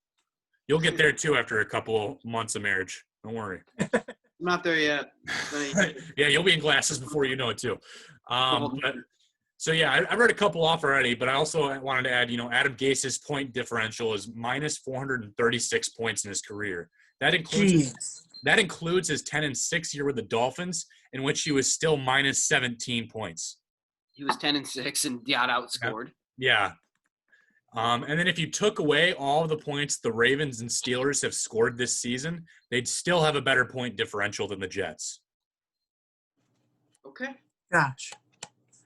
Speaker 1: You'll get there too after a couple months of marriage. Don't worry.
Speaker 3: I'm not there yet.
Speaker 1: Yeah, you'll be in glasses before you know it too. So yeah, I read a couple off already, but I also wanted to add, Adam Gase's point differential is minus 436 points in his career. That includes his 10-6 year with the Dolphins, in which he was still minus 17 points.
Speaker 3: He was 10-6 and got outscored.
Speaker 1: Yeah. And then if you took away all of the points the Ravens and Steelers have scored this season, they'd still have a better point differential than the Jets.
Speaker 3: Okay.
Speaker 4: Gosh.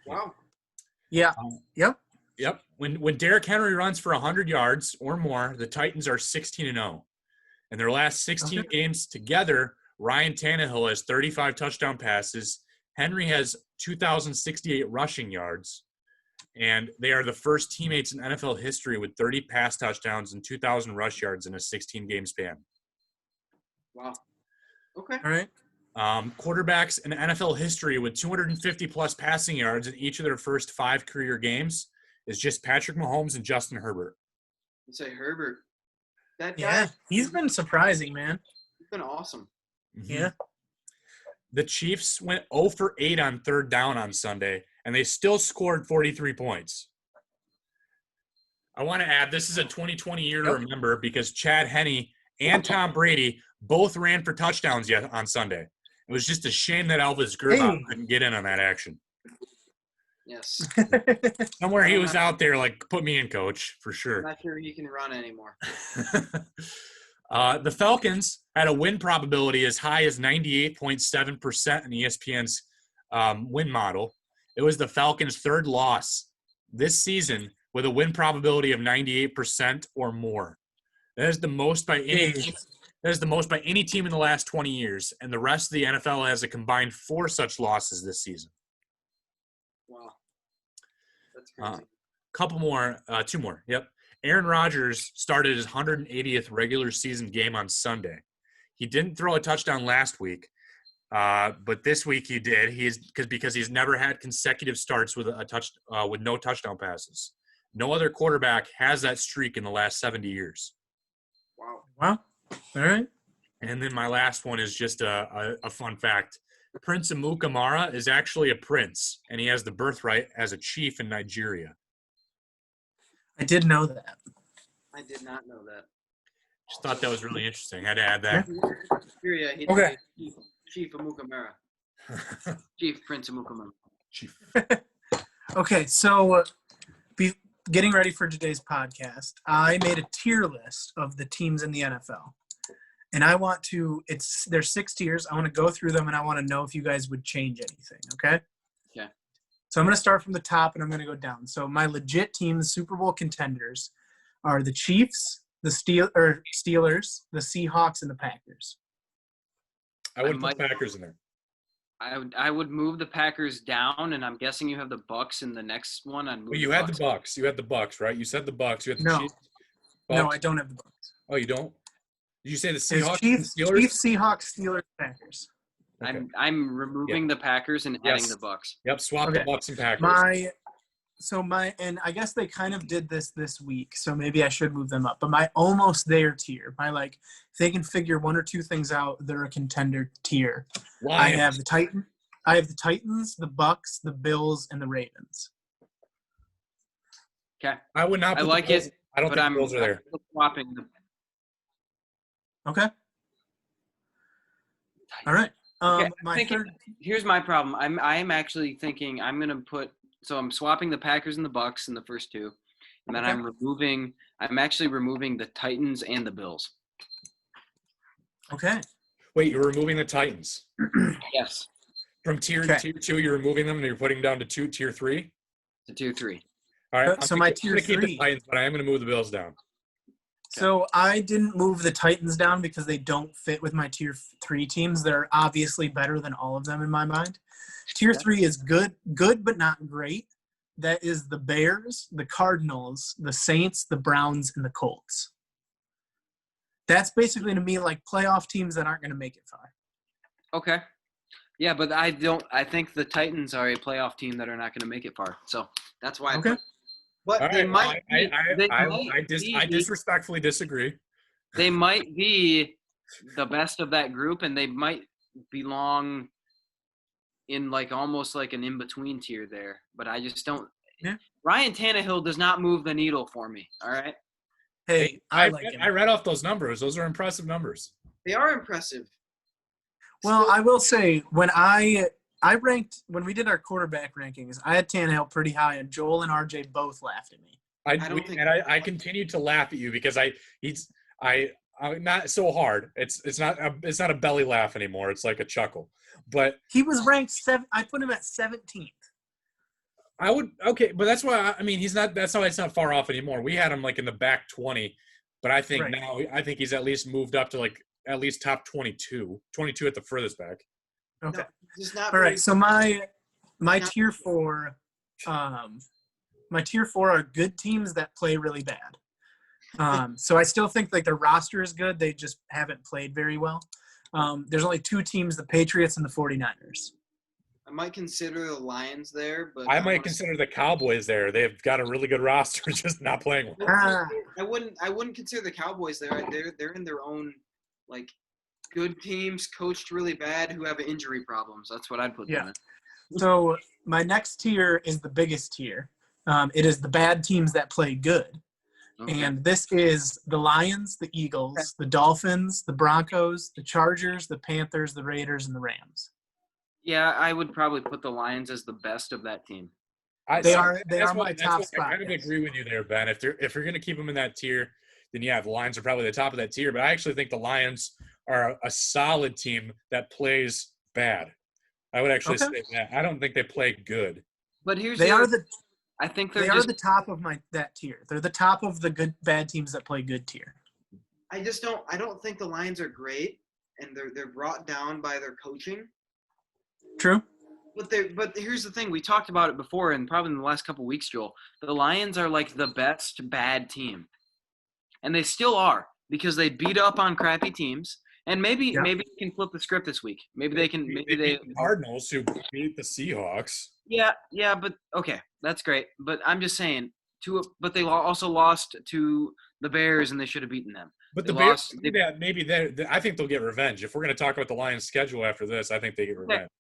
Speaker 3: Wow.
Speaker 4: Yeah. Yep.
Speaker 1: When Derrick Henry runs for 100 yards or more, the Titans are 16-0. In their last 16 games together, Ryan Tannehill has 35 touchdown passes. Henry has 2,068 rushing yards. And they are the first teammates in NFL history with 30 pass touchdowns and 2,000 rush yards in a 16-game span.
Speaker 3: Wow. Okay.
Speaker 4: All right.
Speaker 1: Quarterbacks in NFL history with 250-plus passing yards in each of their first 5 career games is just Patrick Mahomes and Justin Herbert.
Speaker 3: You say Herbert. That guy.
Speaker 4: Yeah, he's been surprising, man.
Speaker 3: He's been awesome.
Speaker 1: Mm-hmm.
Speaker 4: Yeah.
Speaker 1: The Chiefs went 0 for 8 on third down on Sunday, and they still scored 43 points. I want to add, this is a 2020 year to remember because Chad Henne and Tom Brady both ran for touchdowns on Sunday. It was just a shame that Elvis Grbac couldn't get in on that action.
Speaker 3: Yes.
Speaker 1: Somewhere he was out there like, put me in, coach, for sure.
Speaker 3: I'm not sure he can run anymore.
Speaker 1: The Falcons had a win probability as high as 98.7% in ESPN's win model. It was the Falcons' third loss this season with a win probability of 98% or more. That is the most by any team. That is the most by any team in the last 20 years, and the rest of the NFL has a combined 4 such losses this season.
Speaker 3: Wow. That's crazy.
Speaker 1: Couple more, 2 more. Yep. Aaron Rodgers started his 180th regular season game on Sunday. He didn't throw a touchdown last week, but this week he did. Because he's never had consecutive starts with with no touchdown passes. No other quarterback has that streak in the last 70 years.
Speaker 4: Wow. All right.
Speaker 1: And then my last one is just a fun fact. Prince Amukamara is actually a prince, and he has the birthright as a chief in Nigeria.
Speaker 4: I did know that.
Speaker 3: I did not know that.
Speaker 1: Just thought that was really interesting. Had to add that.
Speaker 3: Nigeria,
Speaker 4: Okay.
Speaker 3: Chief Amukamara. Chief Prince Amukamara.
Speaker 1: Chief.
Speaker 4: Okay, so getting ready for today's podcast, I made a tier list of the teams in the NFL. And I want to – there's 6 tiers. I want to go through them, and I want to know if you guys would change anything, okay?
Speaker 3: Yeah.
Speaker 4: So I'm going to start from the top, and I'm going to go down. So my legit team, the Super Bowl contenders, are the Chiefs, the Steelers, the Seahawks, and the Packers.
Speaker 1: I wouldn't put Packers in there.
Speaker 3: I would move the Packers down, and I'm guessing you have the Bucks in the next one.
Speaker 1: Well, you had the Bucks. You had the Bucks, right? You said the Bucks. You had the Chiefs.
Speaker 4: Bucks. No, I don't have the Bucks.
Speaker 1: Oh, you don't? Did you say the Seahawks?
Speaker 4: Chiefs, Seahawks, Steelers, Packers.
Speaker 1: Okay.
Speaker 3: I'm removing the Packers and adding the Bucks.
Speaker 1: Yep, swap the Bucks and Packers.
Speaker 4: And I guess they kind of did this week, so maybe I should move them up. But my almost there tier, if they can figure one or two things out, they're a contender tier. I have the Titans, the Bucks, the Bills, and the Ravens.
Speaker 3: Okay.
Speaker 1: I would not.
Speaker 3: I like it.
Speaker 1: I don't think the Bills are there.
Speaker 3: I'm swapping them.
Speaker 4: Okay. All right.
Speaker 3: Here's my problem. I'm actually thinking I'm gonna put. So I'm swapping the Packers and the Bucks in the first two, and then I'm actually removing the Titans and the Bills.
Speaker 4: Okay.
Speaker 1: Wait, you're removing the Titans?
Speaker 3: Yes.
Speaker 1: From tier 2, you're removing them, and you're putting down to tier 3.
Speaker 3: To tier 3.
Speaker 1: All right.
Speaker 4: So my tier 3.
Speaker 1: Keep the Titans, but I am going to move the Bills down.
Speaker 4: So I didn't move the Titans down because they don't fit with my tier 3 teams. They're obviously better than all of them in my mind. Tier 3 is good but not great. That is the Bears, the Cardinals, the Saints, the Browns, and the Colts. That's basically, to me, like playoff teams that aren't going to make it far.
Speaker 3: Okay. Yeah, but I think the Titans are a playoff team that are not going to make it far. So that's why.
Speaker 4: Okay.
Speaker 3: But they might.
Speaker 1: I disrespectfully disagree.
Speaker 3: They might be the best of that group, and they might belong in almost like an in-between tier there. But I just don't.
Speaker 4: Yeah.
Speaker 3: Ryan Tannehill does not move the needle for me. All right.
Speaker 4: Hey, I
Speaker 1: read off those numbers. Those are impressive numbers.
Speaker 3: They are impressive.
Speaker 4: Well, I will say when when we did our quarterback rankings, I had Tannehill pretty high, and Joel and RJ both laughed at me.
Speaker 1: I continue to laugh at you because I'm not so hard. It's not a belly laugh anymore. It's like a chuckle. But
Speaker 4: he was ranked 7. I put him at 17th.
Speaker 1: But that's why he's not. That's why it's not far off anymore. We had him in the back 20, but I think now he's at least moved up to at least top 22 at the furthest back.
Speaker 4: Okay. No, all right. So my tier 4, are good teams that play really bad. So I still think their roster is good. They just haven't played very well. There's only 2 teams, the Patriots and the 49ers.
Speaker 3: I might consider the Lions there, but
Speaker 1: I might consider the Cowboys there. They've got a really good roster, just not playing well.
Speaker 3: I wouldn't consider the Cowboys there. They're in their own good teams, coached really bad, who have injury problems. That's what I'd put them in.
Speaker 4: So my next tier is the biggest tier. It is the bad teams that play good. Okay. And this is the Lions, the Eagles, the Dolphins, the Broncos, the Chargers, the Panthers, the Raiders, and the Rams.
Speaker 3: Yeah, I would probably put the Lions as the best of that team.
Speaker 4: They are my top spot.
Speaker 1: I kind of agree with you there, Ben. If you're going to keep them in that tier, then the Lions are probably the top of that tier. But I actually think the Lions are a solid team that plays bad. I would actually say that. I don't think they play good.
Speaker 3: But I think
Speaker 4: they are the top of that tier. They're the top of the good bad teams that play good tier.
Speaker 3: I don't think the Lions are great, and they're brought down by their coaching.
Speaker 4: True.
Speaker 3: But here's the thing. We talked about it before, and probably in the last couple of weeks, Joel. The Lions are the best bad team. And they still are, because they beat up on crappy teams. And maybe they can flip the script this week. Maybe they can. Maybe they
Speaker 1: beat the Cardinals, who beat the Seahawks.
Speaker 3: Yeah, but okay, that's great. But I'm just saying, but they also lost to the Bears, and they should have beaten them.
Speaker 1: But the Bears, I think they'll get revenge. If we're going to talk about the Lions' schedule after this, I think they get revenge.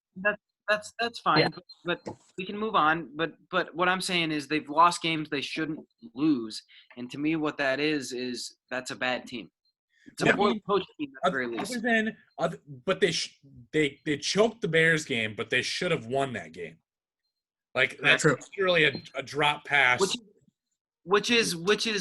Speaker 3: That's fine, but we can move on. But what I'm saying is they've lost games they shouldn't lose, and to me, what that is that's a bad team. It's a poor coach team at the very least.
Speaker 1: But they choked the Bears game, but they should have won that game. That's literally a drop pass.
Speaker 3: Which is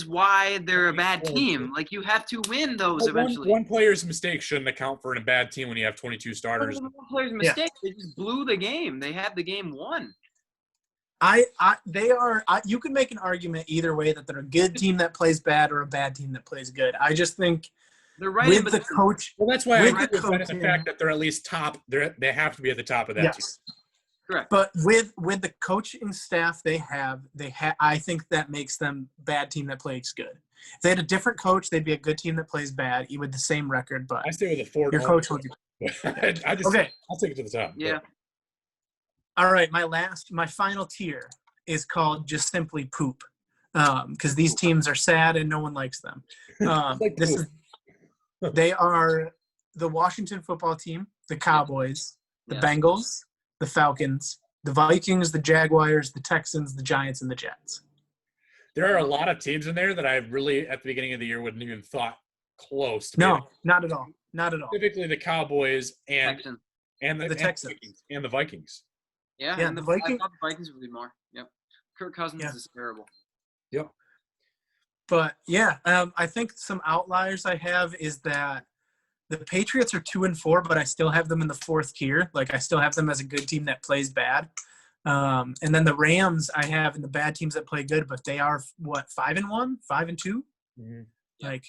Speaker 3: why they're a bad team. You have to win those eventually.
Speaker 1: One player's mistake shouldn't account for a bad team when you have 22 starters.
Speaker 3: One player's mistake. They just blew the game. They had the game won.
Speaker 4: You can make an argument either way that they're a good team that plays bad or a bad team that plays good. I just think
Speaker 3: they're right
Speaker 4: with the coach.
Speaker 1: Well, that's why I agree with the fact that they're at least top. They have to be at the top of that team.
Speaker 3: Correct.
Speaker 4: But with the coaching staff they have, I think that makes them a bad team that plays good. If they had a different coach, they'd be a good team that plays bad with the same record. But
Speaker 1: I stay with the Ford.
Speaker 4: Your coach will do. Okay.
Speaker 1: I'll take it to the top.
Speaker 3: Yeah.
Speaker 4: All right, my final tier is called just simply poop, because these teams are sad and no one likes them. They are the Washington football team, the Cowboys, the Bengals, the Falcons, the Vikings, the Jaguars, the Texans, the Giants, and the Jets.
Speaker 1: There are a lot of teams in there that I really, at the beginning of the year, wouldn't even thought close to.
Speaker 4: No, not at all. Not at all.
Speaker 1: Typically, the Cowboys and the
Speaker 4: Texans
Speaker 1: and the Vikings.
Speaker 3: Yeah,
Speaker 4: yeah.
Speaker 3: And
Speaker 4: The
Speaker 3: I
Speaker 4: Vikings.
Speaker 3: thought the Vikings would be more. Yep. Kirk Cousins is terrible.
Speaker 1: Yep.
Speaker 4: But yeah, I think some outliers I have is that the Patriots are 2-4, but I still have them in the fourth tier. Like I still have them as a good team that plays bad. And then the Rams I have in the bad teams that play good, but they are 5-1, 5-2.
Speaker 1: Mm-hmm.
Speaker 4: Like,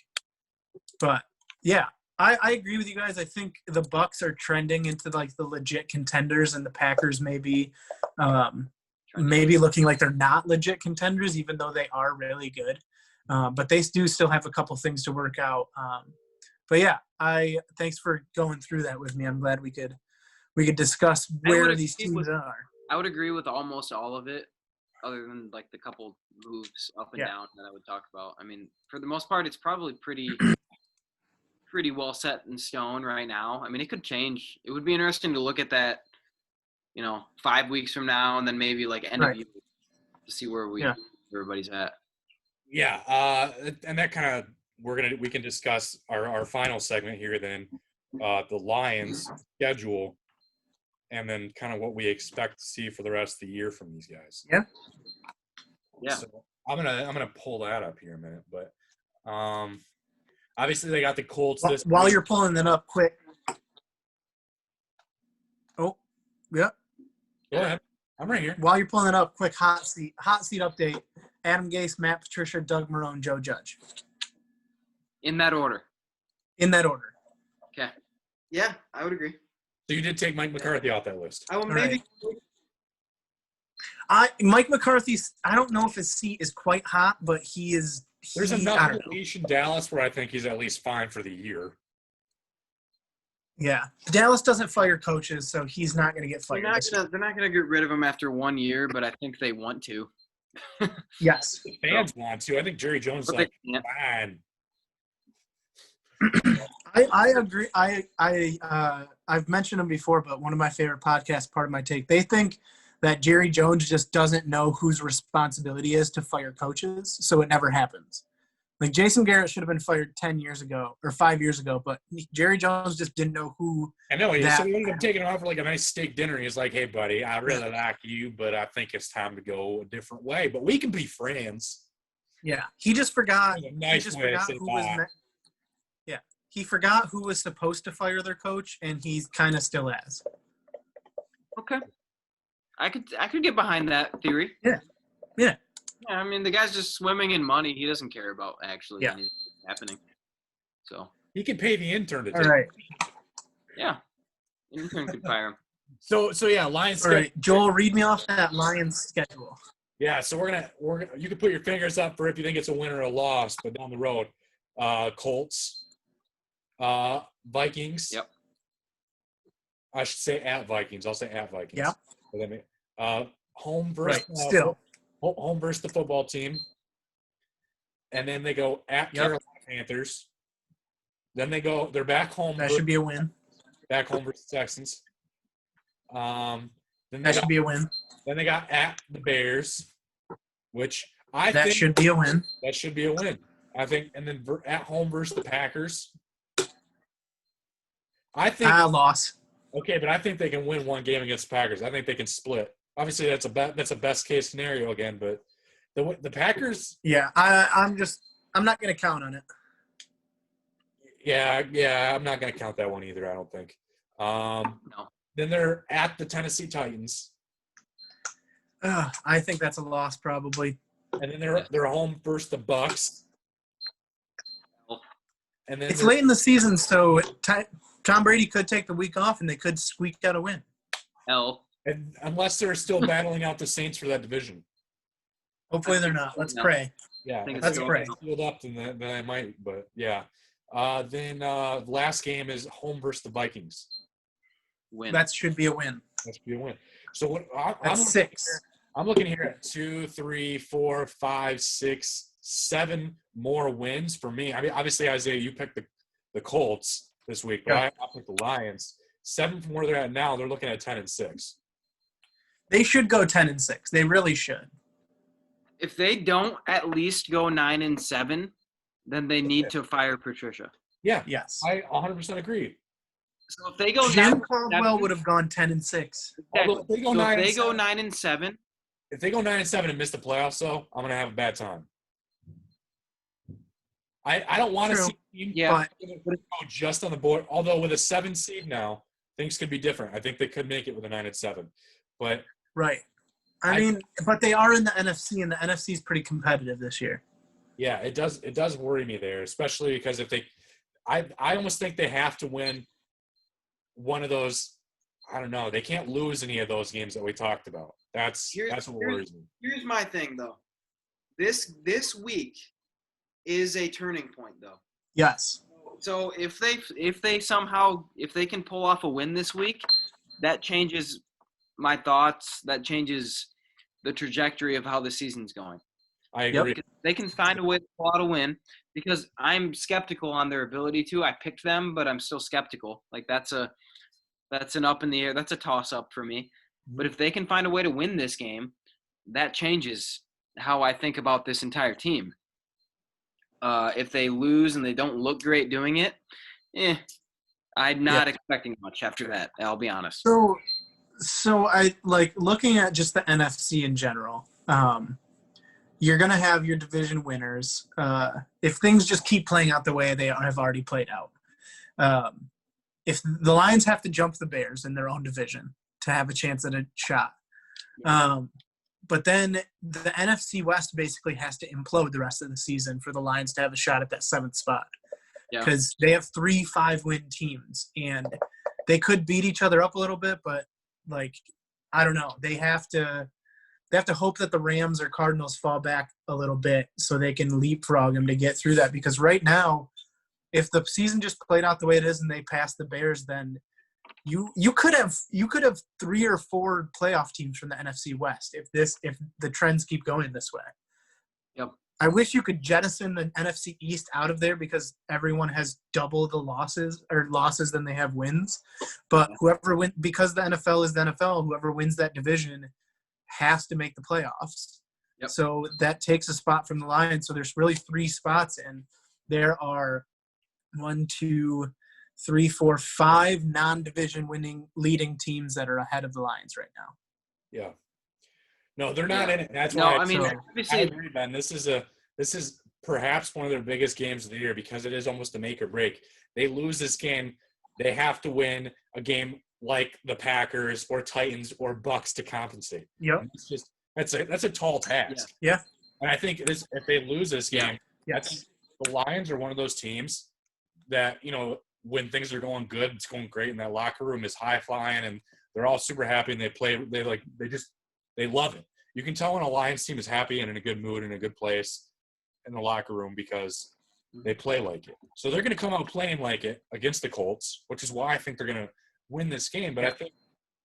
Speaker 4: but yeah, I agree with you guys. I think the Bucs are trending into like the legit contenders, and the Packers maybe looking like they're not legit contenders, even though they are really good. But they do still have a couple things to work out. But yeah, thanks for going through that with me. I'm glad we could discuss where these teams are.
Speaker 3: I would agree with almost all of it, other than like the couple moves up and down that I would talk about. I mean, for the most part, it's probably pretty well set in stone right now. I mean, it could change. It would be interesting to look at that, 5 weeks from now, and then maybe like end of year to see where everybody's at.
Speaker 1: Yeah, and that kind of we can discuss our final segment here then, the Lions schedule, and then kind of what we expect to see for the rest of the year from these guys.
Speaker 4: Yeah.
Speaker 3: Yeah.
Speaker 1: So I'm gonna pull that up here a minute, but obviously they got the Colts this
Speaker 4: while
Speaker 1: week.
Speaker 4: You're pulling that up quick. Oh, yeah.
Speaker 1: Go ahead. I'm right here.
Speaker 4: While you're pulling it up, quick hot seat update. Adam Gase, Matt Patricia, Doug Marrone, Joe Judge.
Speaker 3: In that order. Okay. Yeah, I would agree.
Speaker 1: So you did take Mike McCarthy off that list.
Speaker 3: I will maybe.
Speaker 4: Mike McCarthy's. I don't know if his seat is quite hot, but he is.
Speaker 1: There's enough leash in Dallas where I think he's at least fine for the year.
Speaker 4: Yeah, Dallas doesn't fire coaches, so he's not going to get fired.
Speaker 3: They're not going to get rid of him after 1 year, but I think they want to.
Speaker 4: Yes,
Speaker 1: the fans want to. I think Jerry Jones is like, fine.
Speaker 4: I agree. I've mentioned them before, but one of my favorite podcasts, Part of My Take, they think that Jerry Jones just doesn't know whose responsibility is to fire coaches, so it never happens. Like Jason Garrett should have been fired 10 years ago or 5 years ago, but Jerry Jones just didn't know who.
Speaker 1: I know. He ended up taking him out for like a nice steak dinner. He's like, "Hey, buddy, I really like you, but I think it's time to go a different way. But we can be friends."
Speaker 4: Yeah, he just forgot.
Speaker 1: Nice
Speaker 4: he just
Speaker 1: way to
Speaker 4: forgot
Speaker 1: say
Speaker 4: who
Speaker 1: bye.
Speaker 4: was. Yeah, he forgot who was supposed to fire their coach, and he's kind of still has.
Speaker 3: Okay, I could get behind that theory.
Speaker 4: Yeah.
Speaker 3: Yeah, I mean, the guy's just swimming in money. He doesn't care about actually anything happening. So
Speaker 1: he can pay the intern to
Speaker 4: all right.
Speaker 3: Yeah, the intern could fire him.
Speaker 1: So yeah, Lions.
Speaker 4: All right, Joel, read me off that Lions schedule.
Speaker 1: Yeah, so we're gonna you can put your fingers up for if you think it's a win or a loss, but down the road, Colts, Vikings.
Speaker 3: Yep.
Speaker 1: I should say at Vikings. I'll say at Vikings.
Speaker 4: Yep.
Speaker 1: Home versus home versus the football team, and then they go at Carolina Panthers. Then they're back home.
Speaker 4: That should be a win.
Speaker 1: Back home versus Texans. Then
Speaker 4: that should be a win.
Speaker 1: Then they got at the Bears, which I
Speaker 4: think should be a win.
Speaker 1: That should be a win. I think, and then at home versus the Packers. I think
Speaker 4: loss.
Speaker 1: Okay, but I think they can win one game against the Packers. I think they can split. Obviously, that's a best case scenario again, but the Packers.
Speaker 4: Yeah, I'm not going to count on it.
Speaker 1: Yeah, I'm not going to count that one either. I don't think.
Speaker 3: No.
Speaker 1: Then they're at the Tennessee Titans.
Speaker 4: I think that's a loss probably.
Speaker 1: And then they're home versus the Bucks. And then
Speaker 4: it's late in the season, so Tom Brady could take the week off, and they could squeak out a win.
Speaker 1: And unless they're still battling out the Saints for that division.
Speaker 4: Hopefully they're not. Let's pray.
Speaker 1: Yeah,
Speaker 4: let's pray.
Speaker 1: Sealed up, then I might. But yeah. Then last game is home versus the Vikings.
Speaker 3: win.
Speaker 4: That should be a win.
Speaker 1: That should be a win. So what?
Speaker 4: That's 6.
Speaker 1: I'm looking here at 2, 3, 4, 5, 6, 7 more wins for me. I mean, obviously, Isaiah, you picked the Colts this week, but I picked the Lions. 7 from where they're at now, they're looking at 10-6.
Speaker 4: They should go 10-6. They really should.
Speaker 3: If they don't at least go 9-7, then they need to fire Patricia.
Speaker 1: Yeah.
Speaker 4: Yes.
Speaker 1: I 100% agree.
Speaker 3: So if they go
Speaker 4: Jim
Speaker 3: 9-7,
Speaker 4: Caldwell would have gone 10-6.
Speaker 1: Although if they go
Speaker 3: so
Speaker 1: 9
Speaker 3: if they
Speaker 1: and
Speaker 3: go
Speaker 1: 7,
Speaker 3: 9-7,
Speaker 1: if they go 9-7 and miss the playoffs, though, I'm gonna have a bad time. I don't want to see a team go just on the board. Although with a 7 seed now, things could be different. I think they could make it with a 9-7. But
Speaker 4: right. I mean, but they are in the NFC, and the NFC is pretty competitive this year.
Speaker 1: yeah, it does worry me there, especially because if I almost think they have to win one of those. I don't know. They can't lose any of those games that we talked about. That's what worries me.
Speaker 3: Here's my thing, though. This week is a turning point, though.
Speaker 4: Yes.
Speaker 3: So if they can pull off a win this week, that changes my thoughts. That changes the trajectory of how the season's going.
Speaker 1: I agree.
Speaker 3: They can find a way to pull out a win because I'm skeptical on their ability to. I picked them, but I'm still skeptical. Like that's an up in the air. That's a toss up for me. But if they can find a way to win this game, that changes how I think about this entire team. If they lose and they don't look great doing it, I'm not expecting much after that. I'll be honest.
Speaker 4: So I like looking at just the NFC in general. You're going to have your division winners if things just keep playing out the way they have already played out. If the Lions have to jump the Bears in their own division to have a chance at a shot. But then the NFC West basically has to implode the rest of the season for the Lions to have a shot at that 7th spot. Because they have 3 5-win teams, and they could beat each other up a little bit, but, like, I don't know. They have to hope that the Rams or Cardinals fall back a little bit so they can leapfrog them to get through that. Because right now, if the season just played out the way it is and they pass the Bears, then you could have 3 or 4 playoff teams from the NFC West if the trends keep going this way.
Speaker 3: Yep.
Speaker 4: I wish you could jettison the NFC East out of there because everyone has double the losses than they have wins. But whoever wins, because the NFL is the NFL, whoever wins that division has to make the playoffs.
Speaker 3: Yep.
Speaker 4: So that takes a spot from the Lions. So there's really 3 spots, and there are 1, 2, 3, 4, 5 non-division leading teams that are ahead of the Lions right now.
Speaker 1: Yeah. No, they're not in it. That's why
Speaker 3: obviously,
Speaker 1: I agree, Ben. This is perhaps one of their biggest games of the year because it is almost a make or break. They lose this game, they have to win a game like the Packers or Titans or Bucks to compensate.
Speaker 4: Yep.
Speaker 1: And it's just that's a tall task.
Speaker 4: Yeah.
Speaker 1: And I think if they lose this game, I think the Lions are one of those teams that, when things are going good, it's going great, and that locker room is high flying, and they're all super happy, and they love it. You can tell when a Lions team is happy and in a good mood and in a good place in the locker room because they play like it. So they're going to come out playing like it against the Colts, which is why I think they're going to win this game. But I think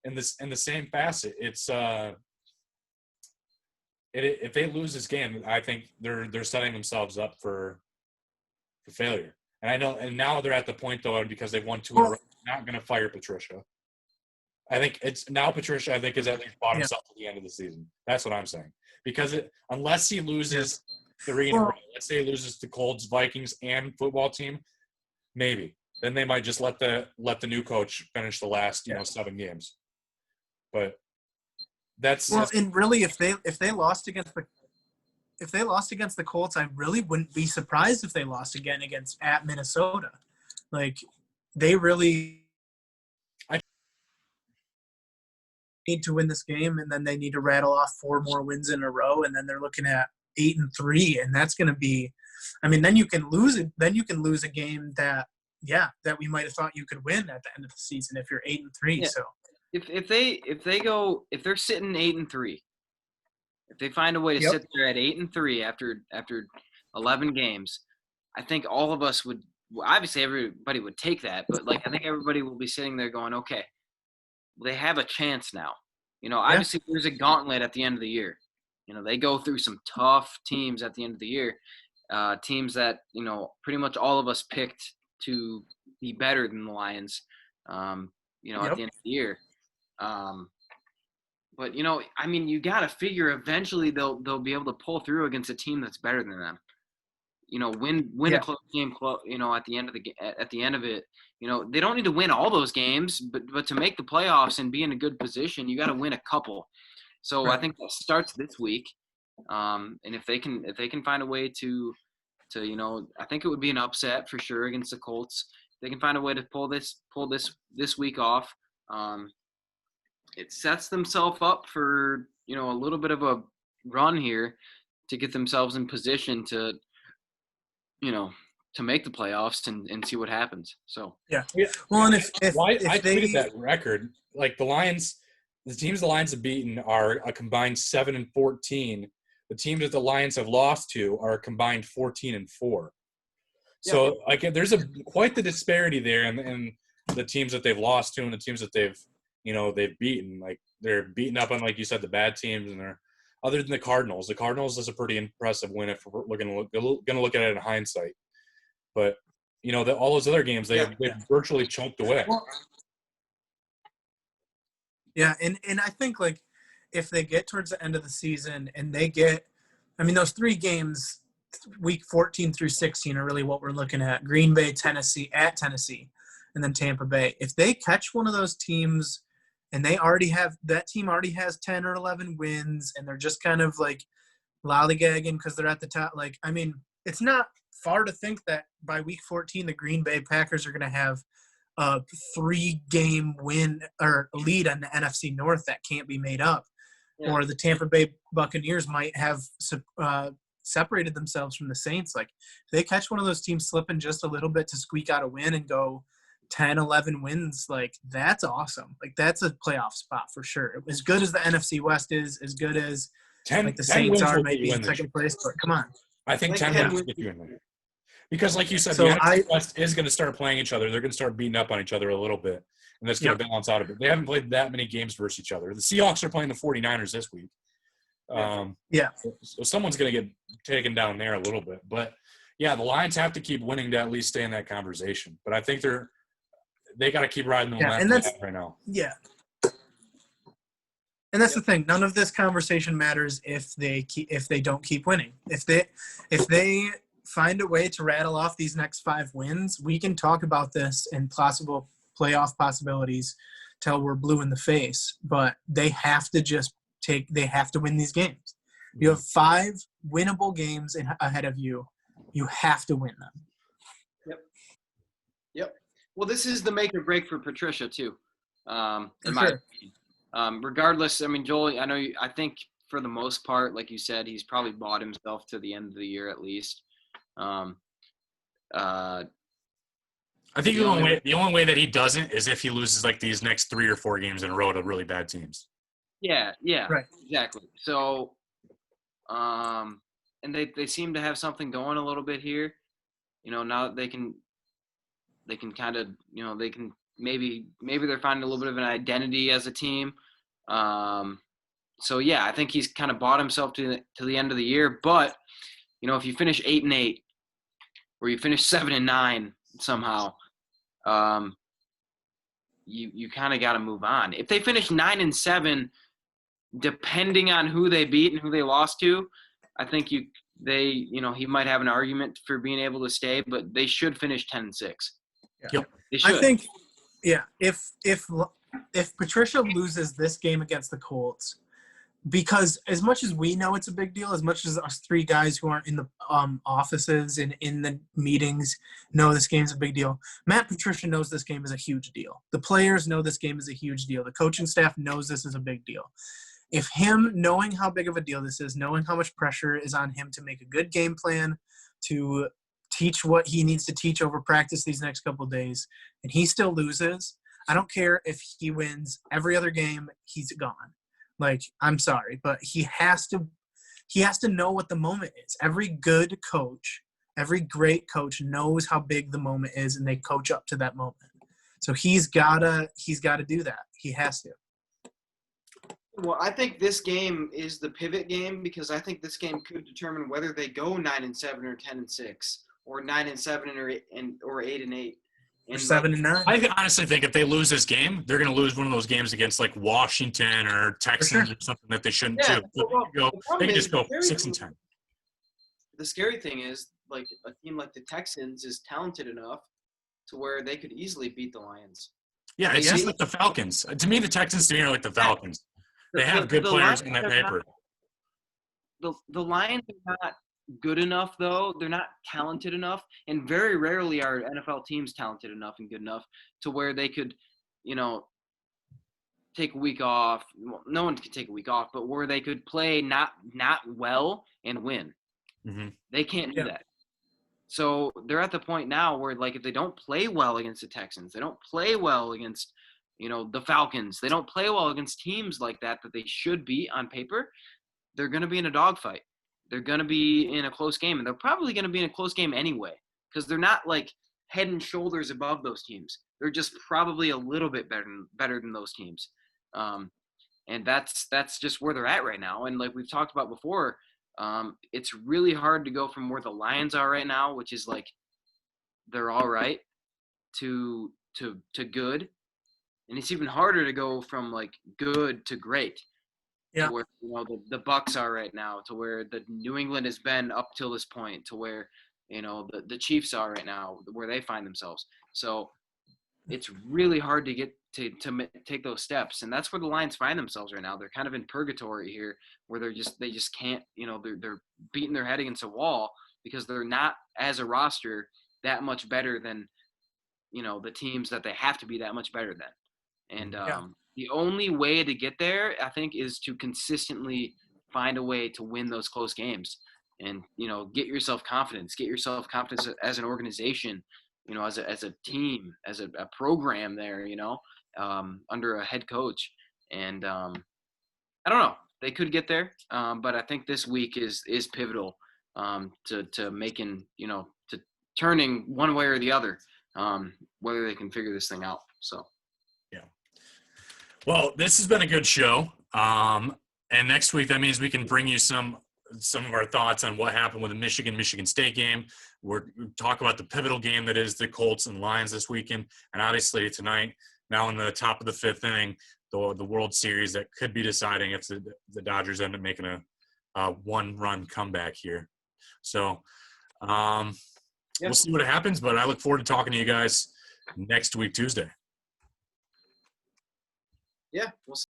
Speaker 1: in the same facet, it's if they lose this game, I think they're setting themselves up for failure. And I know, and now they're at the point though, because they've won 2 in a row, they're not going to fire Patricia. I think Patricia, I think, is at least bought himself at the end of the season. That's what I'm saying. Because unless he loses 3 in a row, let's say he loses to Colts, Vikings, and football team, maybe. Then they might just let the new coach finish the last 7 games. But
Speaker 4: and really, if they lost against the Colts, I really wouldn't be surprised if they lost again at Minnesota. Like they really need to win this game, and then they need to rattle off 4 more wins in a row, and then they're looking at 8-3, and that's going to be. I mean, then you can lose it. Then you can lose a game that we might have thought you could win at the end of the season if you're 8-3.
Speaker 3: Yeah.
Speaker 4: So
Speaker 3: if they're sitting 8-3, if they find a way to sit there at 8-3 after 11 games, I think all of us would. Obviously, everybody would take that, but I think everybody will be sitting there going, okay. they have a chance now. Obviously there's a gauntlet at the end of the year. They go through some tough teams at the end of the year, teams that, pretty much all of us picked to be better than the Lions, at the end of the year. But, you got to figure eventually they'll be able to pull through against a team that's better than them. Win a close game, at the end of it. They don't need to win all those games, but to make the playoffs and be in a good position, you got to win a couple. So I think that starts this week. And if they can find a way to I think it would be an upset for sure against the Colts. If they can find a way to pull this week off. It sets themselves up for, a little bit of a run here to get themselves in position to make the playoffs and see what happens. So
Speaker 2: Well, and if
Speaker 1: I
Speaker 2: they
Speaker 1: tweeted that record, like the teams the Lions have beaten are a combined 7-14. The teams that the Lions have lost to are a combined 14-4. So there's quite the disparity there in the teams that they've lost to and the teams that they've beaten. Like they're beating up on, like you said, the bad teams, and they're other than the Cardinals. The Cardinals is a pretty impressive win if we're going to look at it in hindsight. But all those other games they virtually choked away.
Speaker 2: Well, and I think like if they get towards the end of the season and they get, those 3 games, week 14 through 16 are really what we're looking at. Green Bay, Tennessee, and then Tampa Bay. If they catch one of those teams and that team already has 10 or 11 wins and they're just kind of like lollygagging because they're at the top, it's not far to think that by week 14 the Green Bay Packers are going to have a 3-game win or lead on the NFC North that can't be made up. Or the Tampa Bay Buccaneers might have separated themselves from the Saints. Like if they catch one of those teams slipping just a little bit to squeak out a win and go 10, 11 wins, like that's awesome. Like that's a playoff spot for sure. As good as the NFC West is, as good as the Saints are maybe in second place, but come on.
Speaker 1: I think 10 wins will get you in there. Because like you said, the NFC West is going to start playing each other. They're going to start beating up on each other a little bit, and that's going to balance out a bit. They haven't played that many games versus each other. The Seahawks are playing the 49ers this week. So someone's going to get taken down there a little bit. But, the Lions have to keep winning to at least stay in that conversation. But I think they got to keep riding the momentum right now.
Speaker 2: Yeah. And that's the thing. None of this conversation matters if they don't keep winning. If they find a way to rattle off these next 5 wins, we can talk about this and possible playoff possibilities till we're blue in the face. But they have to win these games. You have 5 winnable games ahead of you. You have to win them.
Speaker 3: Yep. Well, this is the make or break for Patricia too. In my opinion. Regardless, Joel, I think for the most part, like you said, he's probably bought himself to the end of the year at least. I
Speaker 1: think the only way that he doesn't is if he loses like these next 3 or 4 games in a row to really bad teams.
Speaker 3: Yeah,
Speaker 2: right,
Speaker 3: exactly. So, and they seem to have something going a little bit here. Now that they can kind of, they can maybe they're finding a little bit of an identity as a team. So I think he's kind of bought himself to the end of the year. But if you finish 8-8, or you finish 7-9 somehow, you kind of got to move on. If they finish 9-7, depending on who they beat and who they lost to, I think he might have an argument for being able to stay, but they should finish 10-6.
Speaker 2: Yep.
Speaker 3: They should.
Speaker 2: I think, if Patricia loses this game against the Colts, because as much as we know it's a big deal, as much as us 3 guys who aren't in the offices and in the meetings know this game's a big deal, Matt Patricia knows this game is a huge deal. The players know this game is a huge deal. The coaching staff knows this is a big deal. If him knowing how big of a deal this is, knowing how much pressure is on him to make a good game plan, to teach what he needs to teach over practice these next couple of days, and he still loses, I don't care if he wins every other game, he's gone. Like, I'm sorry, but he has to know what the moment is. Every good coach, every great coach knows how big the moment is, and they coach up to that moment.
Speaker 4: So he's gotta do that. He has to.
Speaker 3: Well, I think this game is the pivot game because I think this game could determine whether they go 9-7 or 10-6 or 9-7 or 8-8.
Speaker 4: Or 7-9.
Speaker 1: I honestly think if they lose this game, they're going to lose one of those games against like Washington or Texans or something that they shouldn't do. They can just go 6-10.
Speaker 3: The scary thing is, like a team like the Texans is talented enough to where they could easily beat the Lions.
Speaker 1: Yeah, it's just like the Falcons. To me, the Texans to me are like the Falcons. They have good players on that paper.
Speaker 3: The Lions are not good enough, though. They're not talented enough, and very rarely are NFL teams talented enough and good enough to where they could, take a week off. Well, no one can take a week off, but where they could play not well and win.
Speaker 1: Mm-hmm.
Speaker 3: They can't do that. So they're at the point now where, like, if they don't play well against the Texans, they don't play well against the Falcons. They don't play well against teams like that they should be on paper. They're going to be in a dogfight. They're going to be in a close game, and they're probably going to be in a close game anyway because they're not like head and shoulders above those teams. They're just probably a little bit better than those teams, and that's just where they're at right now. And like we've talked about before, it's really hard to go from where the Lions are right now, which is like they're all right, to good. And it's even harder to go from like good to great.
Speaker 4: Yeah.
Speaker 3: To where the Bucks are right now, to where the New England has been up till this point, to where the Chiefs are right now, where they find themselves. So it's really hard to get to take those steps, and that's where the Lions find themselves right now. They're kind of in purgatory here, where they just can't. They're beating their head against a wall because they're not as a roster that much better than the teams that they have to be that much better than. And the only way to get there, I think, is to consistently find a way to win those close games and, get yourself confidence, as an organization, as a team, as a program there, under a head coach. And I don't know, they could get there. But I think this week is pivotal to making, to turning one way or the other, whether they can figure this thing out. So.
Speaker 1: Well, this has been a good show. And next week, that means we can bring you some of our thoughts on what happened with the Michigan State game. We'll talk about the pivotal game that is the Colts and Lions this weekend. And obviously tonight, now in the top of the fifth inning, the World Series that could be deciding if the Dodgers end up making a one-run comeback here. So we'll see what happens, but I look forward to talking to you guys next week, Tuesday.
Speaker 3: Yeah, we'll see.